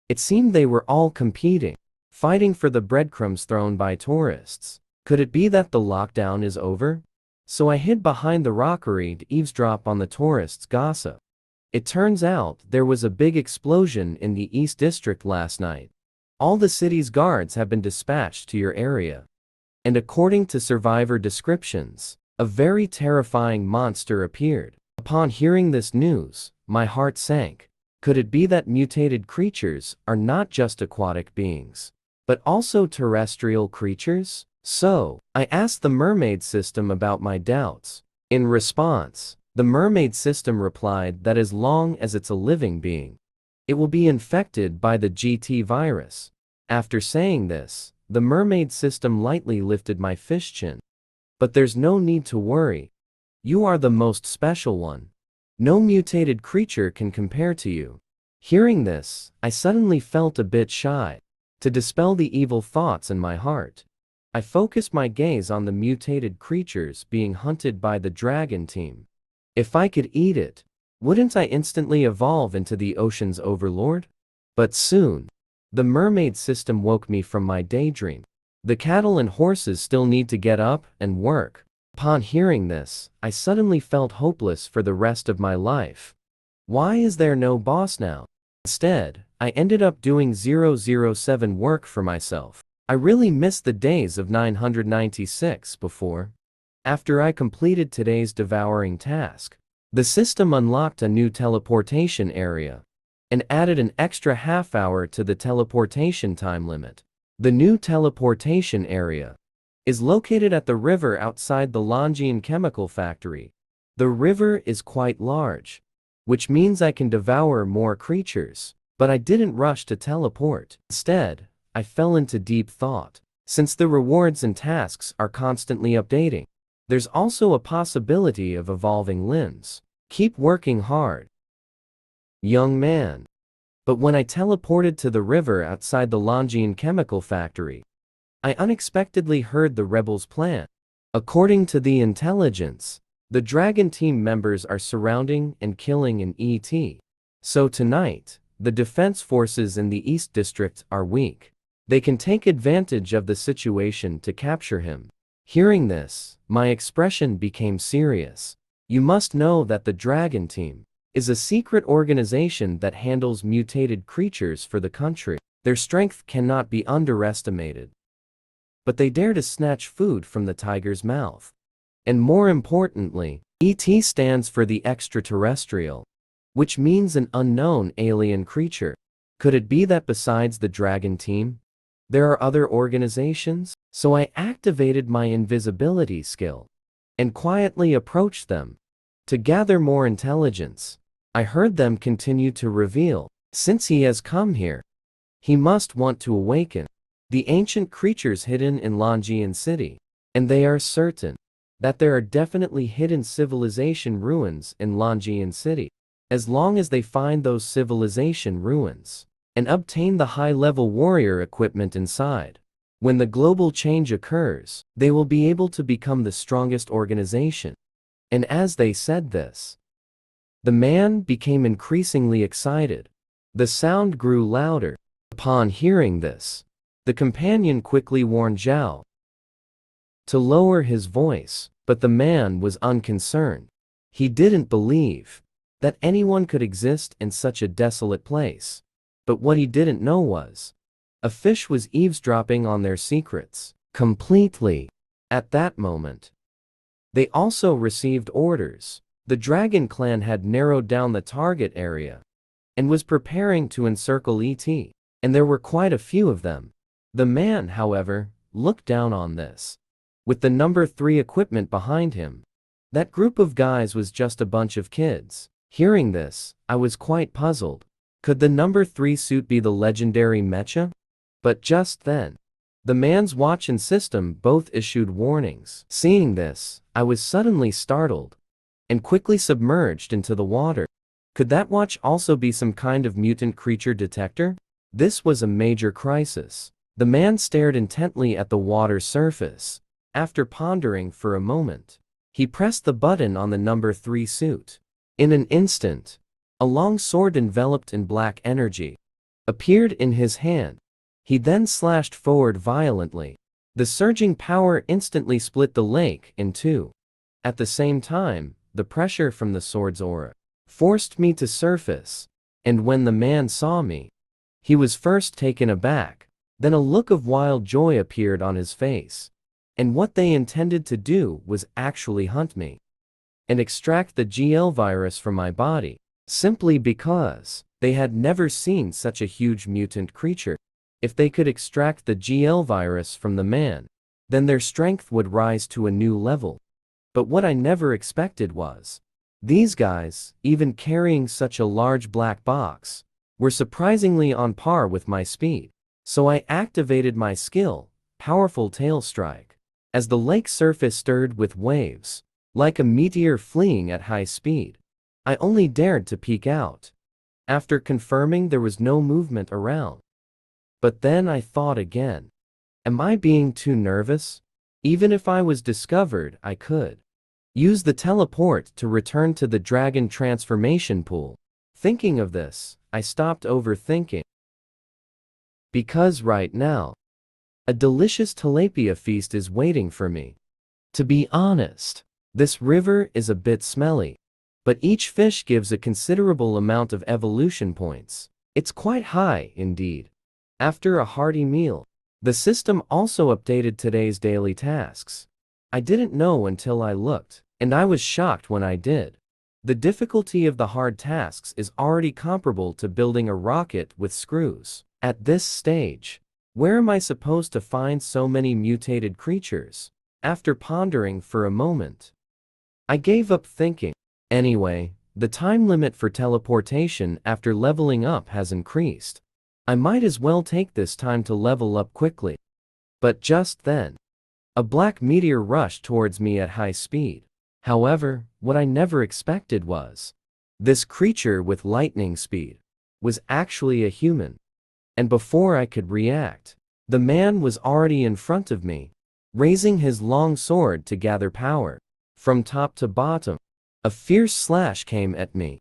It seemed they were all competing, fighting for the breadcrumbs thrown by tourists. Could it be that the lockdown is over? So I hid behind the rockery to eavesdrop on the tourists' gossip. It turns out there was a big explosion in the East District last night. All the city's guards have been dispatched to your area. And according to survivor descriptions, a very terrifying monster appeared. Upon hearing this news, my heart sank. Could it be that mutated creatures are not just aquatic beings, but also terrestrial creatures? So, I asked the mermaid system about my doubts. In response, the mermaid system replied that as long as it's a living being, it will be infected by the GT virus. After saying this, the mermaid system lightly lifted my fish chin. But there's no need to worry. You are the most special one. No mutated creature can compare to you. Hearing this, I suddenly felt a bit shy. To dispel the evil thoughts in my heart, I focused my gaze on the mutated creatures being hunted by the dragon team. If I could eat it, wouldn't I instantly evolve into the ocean's overlord? But soon, the mermaid system woke me from my daydream. The cattle and horses still need to get up and work. Upon hearing this, I suddenly felt hopeless for the rest of my life. Why is there no boss now? Instead, I ended up doing 007 work for myself. I really miss the days of 996 before. After I completed today's devouring task, the system unlocked a new teleportation area and added an extra half hour to the teleportation time limit. The new teleportation area is located at the river outside the Longian chemical factory. The river is quite large, which means I can devour more creatures. But I didn't rush to teleport. Instead, I fell into deep thought. Since the rewards and tasks are constantly updating, there's also a possibility of evolving limbs. Keep working hard, young man. But when I teleported to the river outside the Longian chemical factory, I unexpectedly heard the rebels' plan. According to the intelligence, the dragon team members are surrounding and killing an ET. So tonight, the defense forces in the East District are weak. They can take advantage of the situation to capture him. Hearing this, my expression became serious. You must know that the dragon team is a secret organization that handles mutated creatures for the country. Their strength cannot be underestimated. But they dare to snatch food from the tiger's mouth. And more importantly, ET stands for the extraterrestrial, which means an unknown alien creature. Could it be that besides the dragon team, There are other organizations? So I activated my invisibility skill and quietly approached them to gather more intelligence. I heard them continue to reveal, since he has come here, he must want to awaken the ancient creatures hidden in Longian City, and they are certain that there are definitely hidden civilization ruins in Longian City. As long as they find those civilization ruins and obtain the high-level warrior equipment inside, when the global change occurs, they will be able to become the strongest organization. And as they said this, the man became increasingly excited. The sound grew louder. Upon hearing this, the companion quickly warned Zhao to lower his voice, but the man was unconcerned. He didn't believe that anyone could exist in such a desolate place. But what he didn't know was, a fish was eavesdropping on their secrets completely. At that moment, they also received orders. The Dragon Clan had narrowed down the target area and was preparing to encircle ET, and there were quite a few of them. The man, however, looked down on this. With the number 3 equipment behind him, that group of guys was just a bunch of kids. Hearing this, I was quite puzzled. Could the number 3 suit be the legendary mecha? But just then, the man's watch and system both issued warnings. Seeing this, I was suddenly startled and quickly submerged into the water. Could that watch also be some kind of mutant creature detector? This was a major crisis. The man stared intently at the water's surface. After pondering for a moment, he pressed the button on the number 3 suit. In an instant, a long sword enveloped in black energy appeared in his hand. He then slashed forward violently. The surging power instantly split the lake in two. At the same time, the pressure from the sword's aura forced me to surface, and when the man saw me, he was first taken aback. Then a look of wild joy appeared on his face. And what they intended to do was actually hunt me and extract the GL virus from my body, simply because they had never seen such a huge mutant creature. If they could extract the GL virus from the man, then their strength would rise to a new level. But what I never expected was, these guys, even carrying such a large black box, were surprisingly on par with my speed. So I activated my skill, Powerful Tail Strike. As the lake surface stirred with waves, like a meteor fleeing at high speed, I only dared to peek out, after confirming there was no movement around. But then I thought again. Am I being too nervous? Even if I was discovered, I could use the teleport to return to the dragon transformation pool. Thinking of this, I stopped overthinking. Because right now, a delicious tilapia feast is waiting for me. To be honest, this river is a bit smelly, but each fish gives a considerable amount of evolution points. It's quite high, indeed. After a hearty meal, the system also updated today's daily tasks. I didn't know until I looked, and I was shocked when I did. The difficulty of the hard tasks is already comparable to building a rocket with screws. At this stage, where am I supposed to find so many mutated creatures? After pondering for a moment, I gave up thinking. Anyway, the time limit for teleportation after leveling up has increased. I might as well take this time to level up quickly. But just then, a black meteor rushed towards me at high speed. However, what I never expected was, this creature with lightning speed was actually a human. And before I could react, the man was already in front of me, raising his long sword to gather power. From top to bottom, a fierce slash came at me.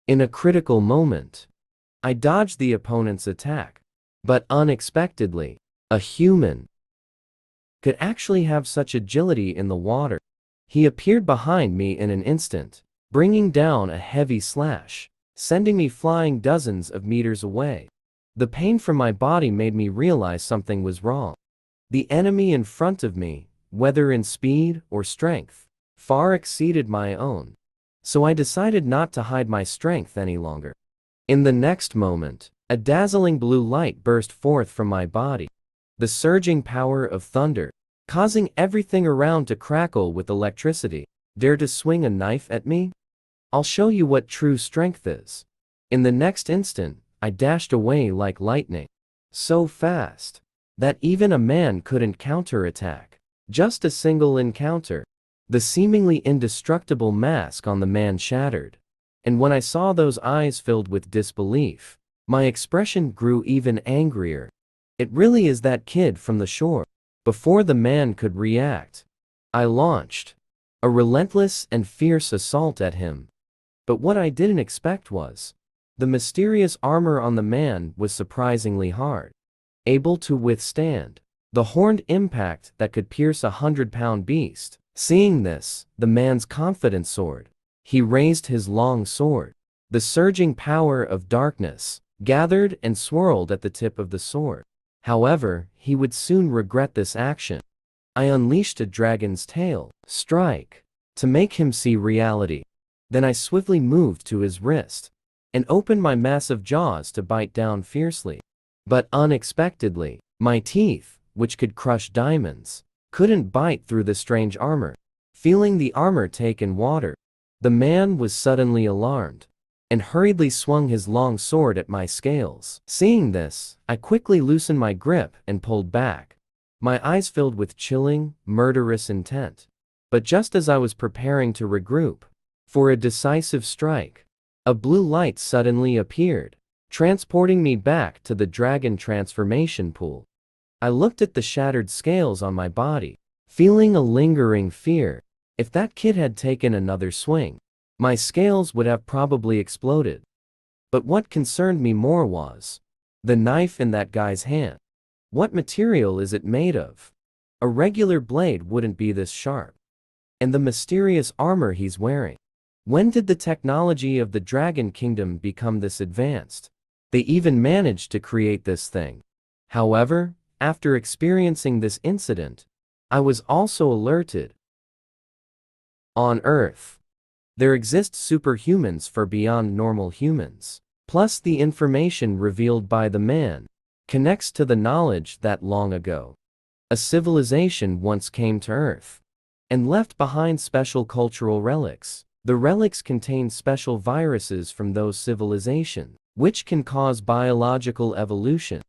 In a critical moment, I dodged the opponent's attack. But unexpectedly, a human could actually have such agility in the water. He appeared behind me in an instant, bringing down a heavy slash, sending me flying dozens of meters away. The pain from my body made me realize something was wrong. The enemy in front of me, whether in speed or strength, far exceeded my own. So I decided not to hide my strength any longer. In the next moment, a dazzling blue light burst forth from my body. the surging power of thunder, causing everything around to crackle with electricity. Dare to swing a knife at me? I'll show you what true strength is. In the next instant, I dashed away like lightning. So fast that even a man couldn't counterattack. Just a single encounter. The seemingly indestructible mask on the man shattered. And when I saw those eyes filled with disbelief, my expression grew even angrier. It really is that kid from the shore. Before the man could react, I launched a relentless and fierce assault at him. But what I didn't expect was, the mysterious armor on the man was surprisingly hard, able to withstand the horned impact that could pierce a 100-pound beast. Seeing this, the man's confidence soared. He raised his long sword. The surging power of darkness gathered and swirled at the tip of the sword. However, he would soon regret this action. I unleashed a dragon's tail strike to make him see reality. Then I swiftly moved to his wrist and opened my massive jaws to bite down fiercely. But unexpectedly, my teeth, which could crush diamonds, couldn't bite through the strange armor. Feeling the armor take in water, the man was suddenly alarmed and hurriedly swung his long sword at my scales. Seeing this, I quickly loosened my grip and pulled back, my eyes filled with chilling, murderous intent. But just as I was preparing to regroup for a decisive strike, a blue light suddenly appeared, transporting me back to the dragon transformation pool. I looked at the shattered scales on my body, feeling a lingering fear. If that kid had taken another swing, my scales would have probably exploded. But what concerned me more was the knife in that guy's hand. What material is it made of? A regular blade wouldn't be this sharp. And the mysterious armor he's wearing. When did the technology of the Dragon Kingdom become this advanced? They even managed to create this thing. However, after experiencing this incident, I was also alerted. On Earth, there exist superhumans far beyond normal humans. Plus, the information revealed by the man connects to the knowledge that long ago, a civilization once came to Earth and left behind special cultural relics. The relics contain special viruses from those civilizations, which can cause biological evolution.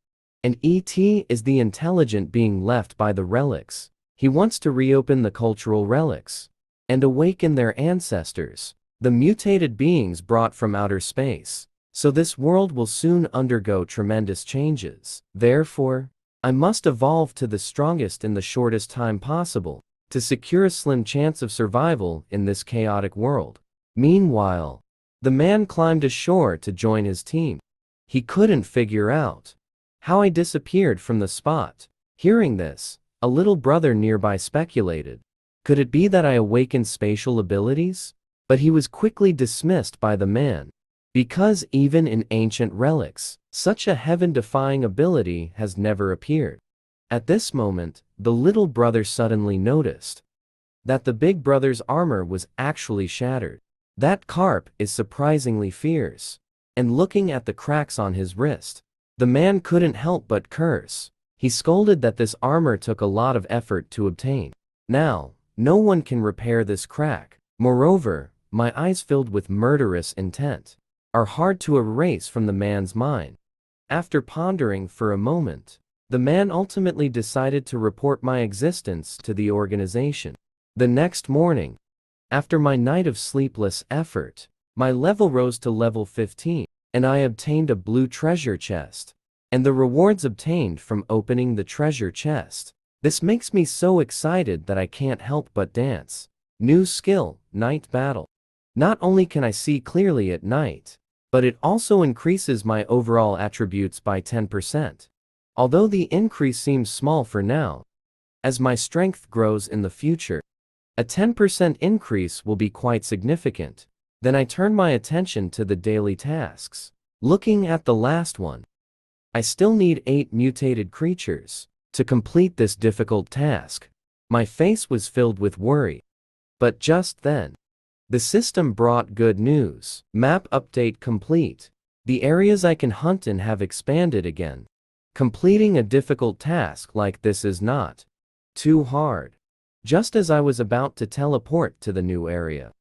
And ET is the intelligent being left by the relics. He wants to reopen the cultural relics and awaken their ancestors, the mutated beings brought from outer space. So this world will soon undergo tremendous changes. Therefore, I must evolve to the strongest in the shortest time possible to secure a slim chance of survival in this chaotic world. Meanwhile, the man climbed ashore to join his team. He couldn't figure out how I disappeared from the spot. Hearing this, a little brother nearby speculated, could it be that I awakened spatial abilities? But he was quickly dismissed by the man, because even in ancient relics, such a heaven-defying ability has never appeared. At this moment, the little brother suddenly noticed that the big brother's armor was actually shattered. That Carp is surprisingly fierce. And looking at the cracks on his wrist, the man couldn't help but curse. He scolded that this armor took a lot of effort to obtain. Now, no one can repair this crack. Moreover, my eyes filled with murderous intent are hard to erase from the man's mind. After pondering for a moment, the man ultimately decided to report my existence to the organization. The next morning, after my night of sleepless effort, my level rose to level 15, and I obtained a blue treasure chest. And the rewards obtained from opening the treasure chest. This makes me so excited that I can't help but dance. New skill, Night Battle. Not only can I see clearly at night, but it also increases my overall attributes by 10%. Although the increase seems small for now, as my strength grows in the future, a 10% increase will be quite significant. Then I turn my attention to the daily tasks. Looking at the last one, I still need 8 mutated creatures to complete this difficult task. My face was filled with worry. But just then, the system brought good news. Map update complete. The areas I can hunt in have expanded again. Completing a difficult task like this is not too hard. Just as I was about to teleport to the new area,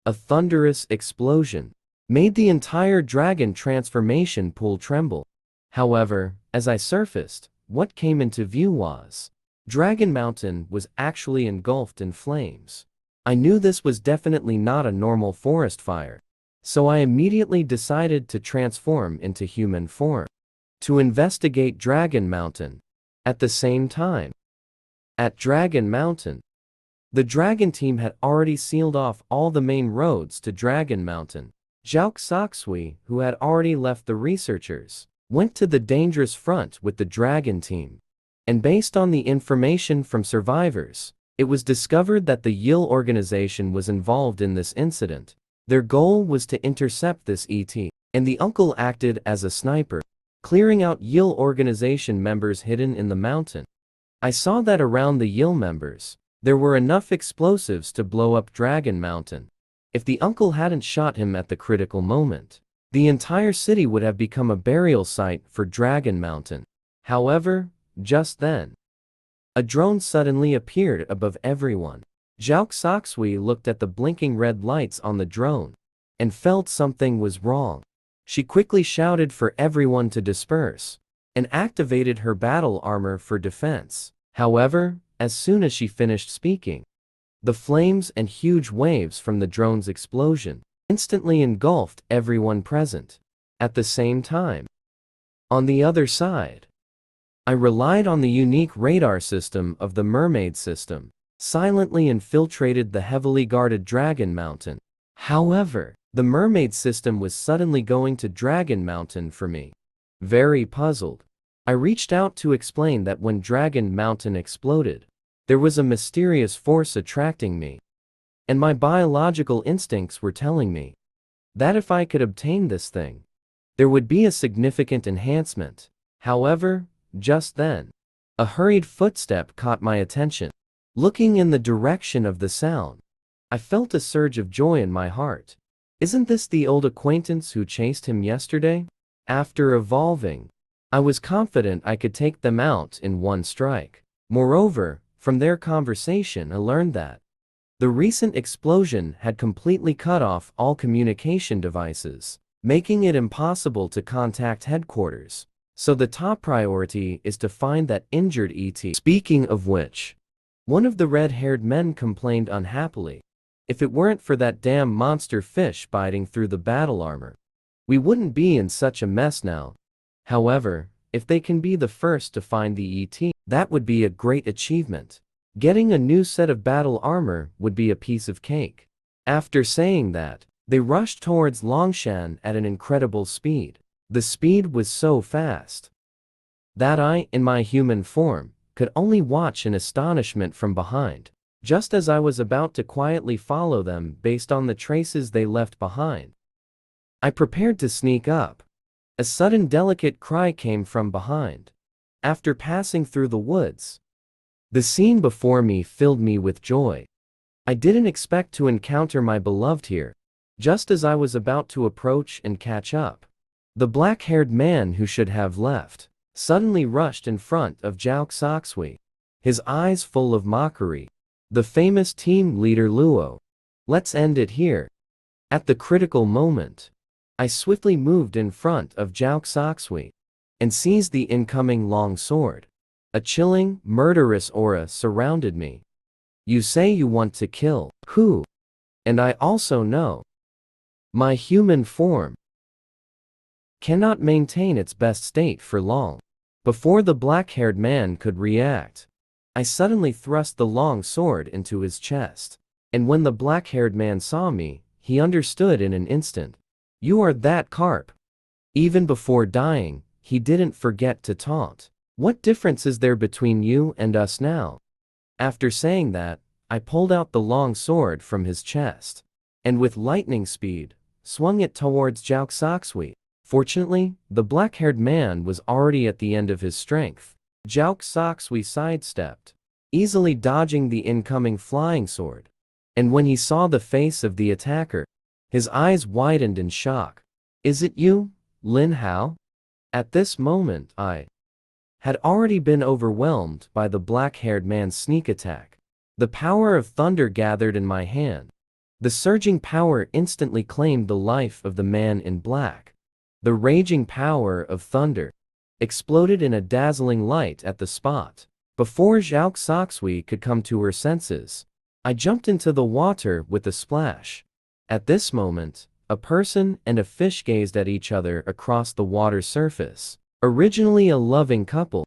a thunderous explosion made the entire dragon transformation pool tremble. However, as I surfaced, what came into view was Dragon Mountain was actually engulfed in flames. I knew this was definitely not a normal forest fire, so I immediately decided to transform into human form to investigate Dragon Mountain. At the same time, at Dragon Mountain, the Dragon team had already sealed off all the main roads to Dragon Mountain. Zhao Xoxui, who had already left the researchers, went to the dangerous front with the Dragon team. And based on the information from survivors, it was discovered that the Yill organization was involved in this incident. Their goal was to intercept this ET, and the uncle acted as a sniper, clearing out Yill organization members hidden in the mountain. I saw that around the Yill members, there were enough explosives to blow up Dragon Mountain. If the uncle hadn't shot him at the critical moment, the entire city would have become a burial site for Dragon Mountain. However, just then, a drone suddenly appeared above everyone. Zhao Xoxui looked at the blinking red lights on the drone and felt something was wrong. She quickly shouted for everyone to disperse and activated her battle armor for defense. However, as soon as she finished speaking, the flames and huge waves from the drone's explosion instantly engulfed everyone present. At the same time, on the other side, I relied on the unique radar system of the Mermaid system, silently infiltrated the heavily guarded Dragon Mountain. However, the Mermaid system was suddenly going to Dragon Mountain for me. Very puzzled, I reached out to explain that when Dragon Mountain exploded, there was a mysterious force attracting me, and my biological instincts were telling me that if I could obtain this thing, there would be a significant enhancement. However, just then, a hurried footstep caught my attention. Looking in the direction of the sound, I felt a surge of joy in my heart. Isn't this the old acquaintance who chased him yesterday? After evolving, I was confident I could take them out in one strike. Moreover, from their conversation I learned that the recent explosion had completely cut off all communication devices, making it impossible to contact headquarters. So the top priority is to find that injured ET. Speaking of which, one of the red-haired men complained unhappily, if it weren't for that damn monster fish biting through the battle armor, we wouldn't be in such a mess now. However, if they can be the first to find the ET, that would be a great achievement. Getting a new set of battle armor would be a piece of cake. After saying that, they rushed towards Longshan at an incredible speed. The speed was so fast that I, in my human form, could only watch in astonishment from behind. Just as I was about to quietly follow them based on the traces they left behind, I prepared to sneak up. A sudden delicate cry came from behind. After passing through the woods, the scene before me filled me with joy. I didn't expect to encounter my beloved here. Just as I was about to approach and catch up, the black-haired man who should have left suddenly rushed in front of Zhao Xoxui, his eyes full of mockery. The famous team leader Luo. Let's end it here. At the critical moment, I swiftly moved in front of Zhao Xoxui and seized the incoming long sword. A chilling, murderous aura surrounded me. You say you want to kill who? And I also know my human form cannot maintain its best state for long. Before the black-haired man could react, I suddenly thrust the long sword into his chest. And when the black-haired man saw me, he understood in an instant. You are that Carp. Even before dying, he didn't forget to taunt. What difference is there between you and us now? After saying that, I pulled out the long sword from his chest, and with lightning speed, swung it towards Zhao Xoxui. Fortunately, the black-haired man was already at the end of his strength. Zhao Xoxui sidestepped, easily dodging the incoming flying sword. And when he saw the face of the attacker, his eyes widened in shock. Is it you, Lin Hao? At this moment, I had already been overwhelmed by the black-haired man's sneak attack. The power of thunder gathered in my hand. The surging power instantly claimed the life of the man in black. The raging power of thunder exploded in a dazzling light at the spot. Before Zhao Soxui could come to her senses, I jumped into the water with a splash. At this moment, a person and a fish gazed at each other across the water surface. Originally a loving couple,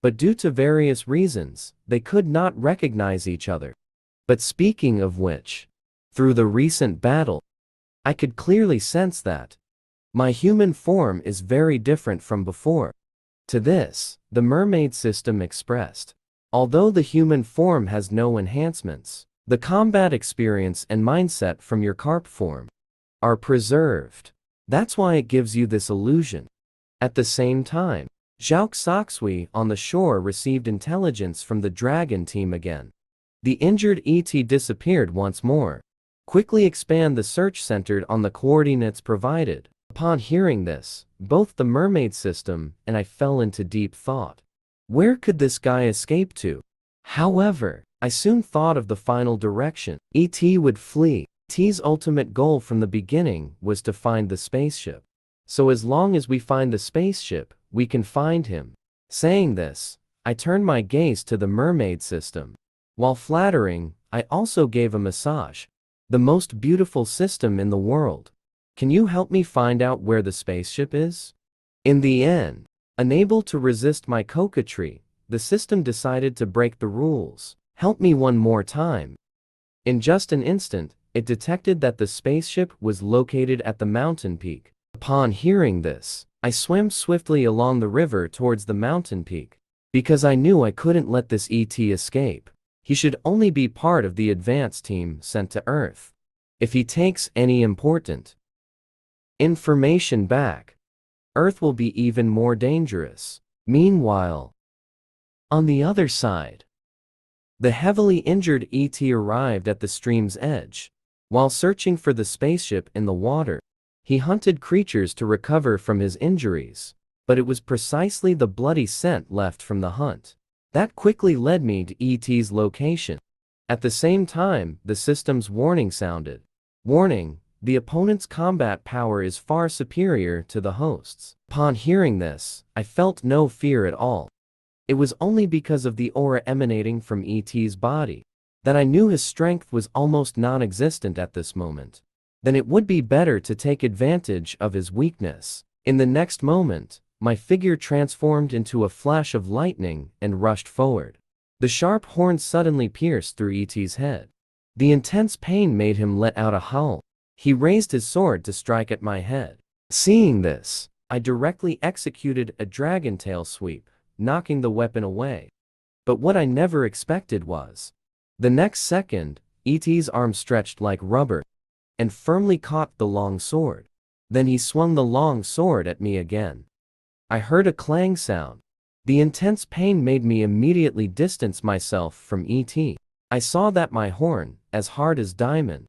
but due to various reasons, they could not recognize each other. But speaking of which, through the recent battle, I could clearly sense that my human form is very different from before. To this, the mermaid system expressed. Although the human form has no enhancements, the combat experience and mindset from your carp form are preserved. That's why it gives you this illusion. At the same time, Zhao Soxui on the shore received intelligence from the dragon team again. The injured ET disappeared once more. Quickly expand the search centered on the coordinates provided. Upon hearing this, both the mermaid system and I fell into deep thought. Where could this guy escape to? However, I soon thought of the final direction. ET would flee. ET's ultimate goal from the beginning was to find the spaceship. So as long as we find the spaceship, we can find him. Saying this, I turned my gaze to the mermaid system. While flattering, I also gave a massage. The most beautiful system in the world. Can you help me find out where the spaceship is? In the end, unable to resist my coquetry, the system decided to break the rules. Help me one more time. In just an instant, it detected that the spaceship was located at the mountain peak. Upon hearing this, I swam swiftly along the river towards the mountain peak. Because I knew I couldn't let this ET escape. He should only be part of the advance team sent to Earth. If he takes any important information back, Earth will be even more dangerous. Meanwhile, on the other side, the heavily injured ET arrived at the stream's edge. While searching for the spaceship in the water, he hunted creatures to recover from his injuries, but it was precisely the bloody scent left from the hunt that quickly led me to ET's location. At the same time, the system's warning sounded. Warning, the opponent's combat power is far superior to the host's. Upon hearing this, I felt no fear at all. It was only because of the aura emanating from ET's body that I knew his strength was almost non-existent at this moment. Then it would be better to take advantage of his weakness. In the next moment, my figure transformed into a flash of lightning and rushed forward. The sharp horn suddenly pierced through ET's head. The intense pain made him let out a howl. He raised his sword to strike at my head. Seeing this, I directly executed a dragon tail sweep, knocking the weapon away. But what I never expected was, the next second, ET's arm stretched like rubber and firmly caught the long sword. Then he swung the long sword at me again. I heard a clang sound. The intense pain made me immediately distance myself from ET. I saw that my horn, as hard as diamond,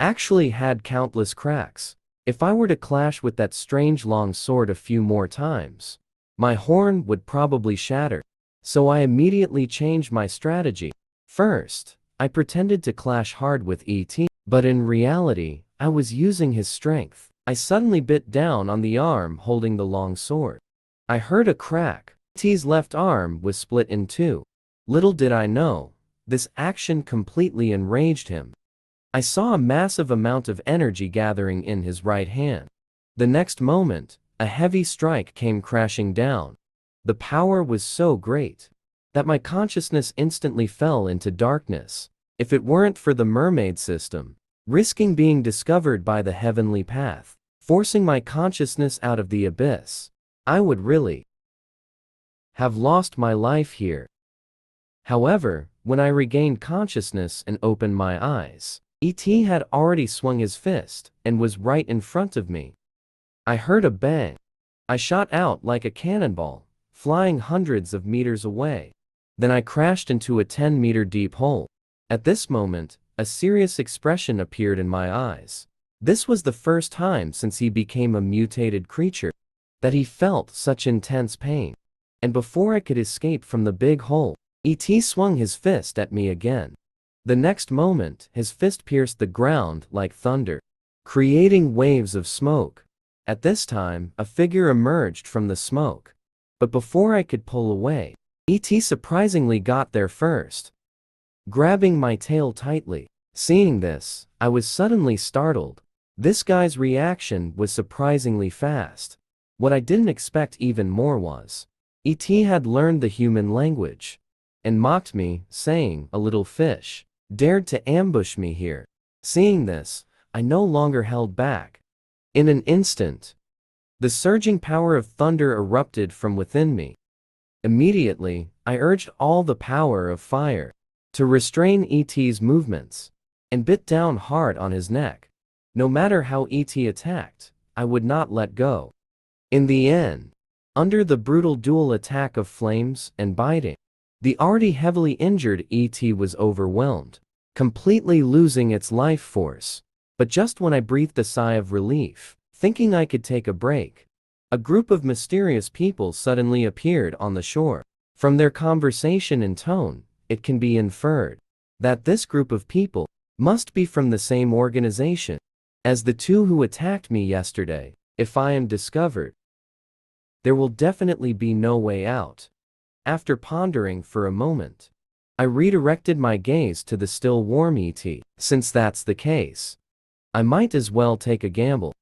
actually had countless cracks. If I were to clash with that strange long sword a few more times, my horn would probably shatter. So I immediately changed my strategy. First, I pretended to clash hard with ET, but in reality, I was using his strength. I suddenly bit down on the arm holding the long sword. I heard a crack. ET's left arm was split in two. Little did I know, this action completely enraged him. I saw a massive amount of energy gathering in his right hand. The next moment, a heavy strike came crashing down. The power was so great that my consciousness instantly fell into darkness. If it weren't for the mermaid system, risking being discovered by the heavenly path, forcing my consciousness out of the abyss, I would really have lost my life here. However, when I regained consciousness and opened my eyes, ET had already swung his fist and was right in front of me. I heard a bang. I shot out like a cannonball, flying hundreds of meters away. Then I crashed into a 10-meter deep hole. At this moment, a serious expression appeared in my eyes. This was the first time since he became a mutated creature that he felt such intense pain. and before I could escape from the big hole, E.T. swung his fist at me again. The next moment, his fist pierced the ground like thunder, creating waves of smoke. At this time, a figure emerged from the smoke. But before I could pull away, E.T. surprisingly got there first, grabbing my tail tightly. Seeing this, I was suddenly startled. This guy's reaction was surprisingly fast. What I didn't expect even more was, E.T. had learned the human language and mocked me, saying, "A little fish dared to ambush me here." Seeing this, I no longer held back. In an instant, the surging power of thunder erupted from within me. Immediately, I urged all the power of fire to restrain E.T.'s movements, and bit down hard on his neck. No matter how E.T. attacked, I would not let go. In the end, under the brutal dual attack of flames and biting, the already heavily injured E.T. was overwhelmed, completely losing its life force. But just when I breathed a sigh of relief, thinking I could take a break, a group of mysterious people suddenly appeared on the shore. From their conversation and tone, it can be inferred that this group of people must be from the same organization as the two who attacked me yesterday. If I am discovered, there will definitely be no way out. After pondering for a moment, I redirected my gaze to the still warm E.T. Since that's the case, I might as well take a gamble.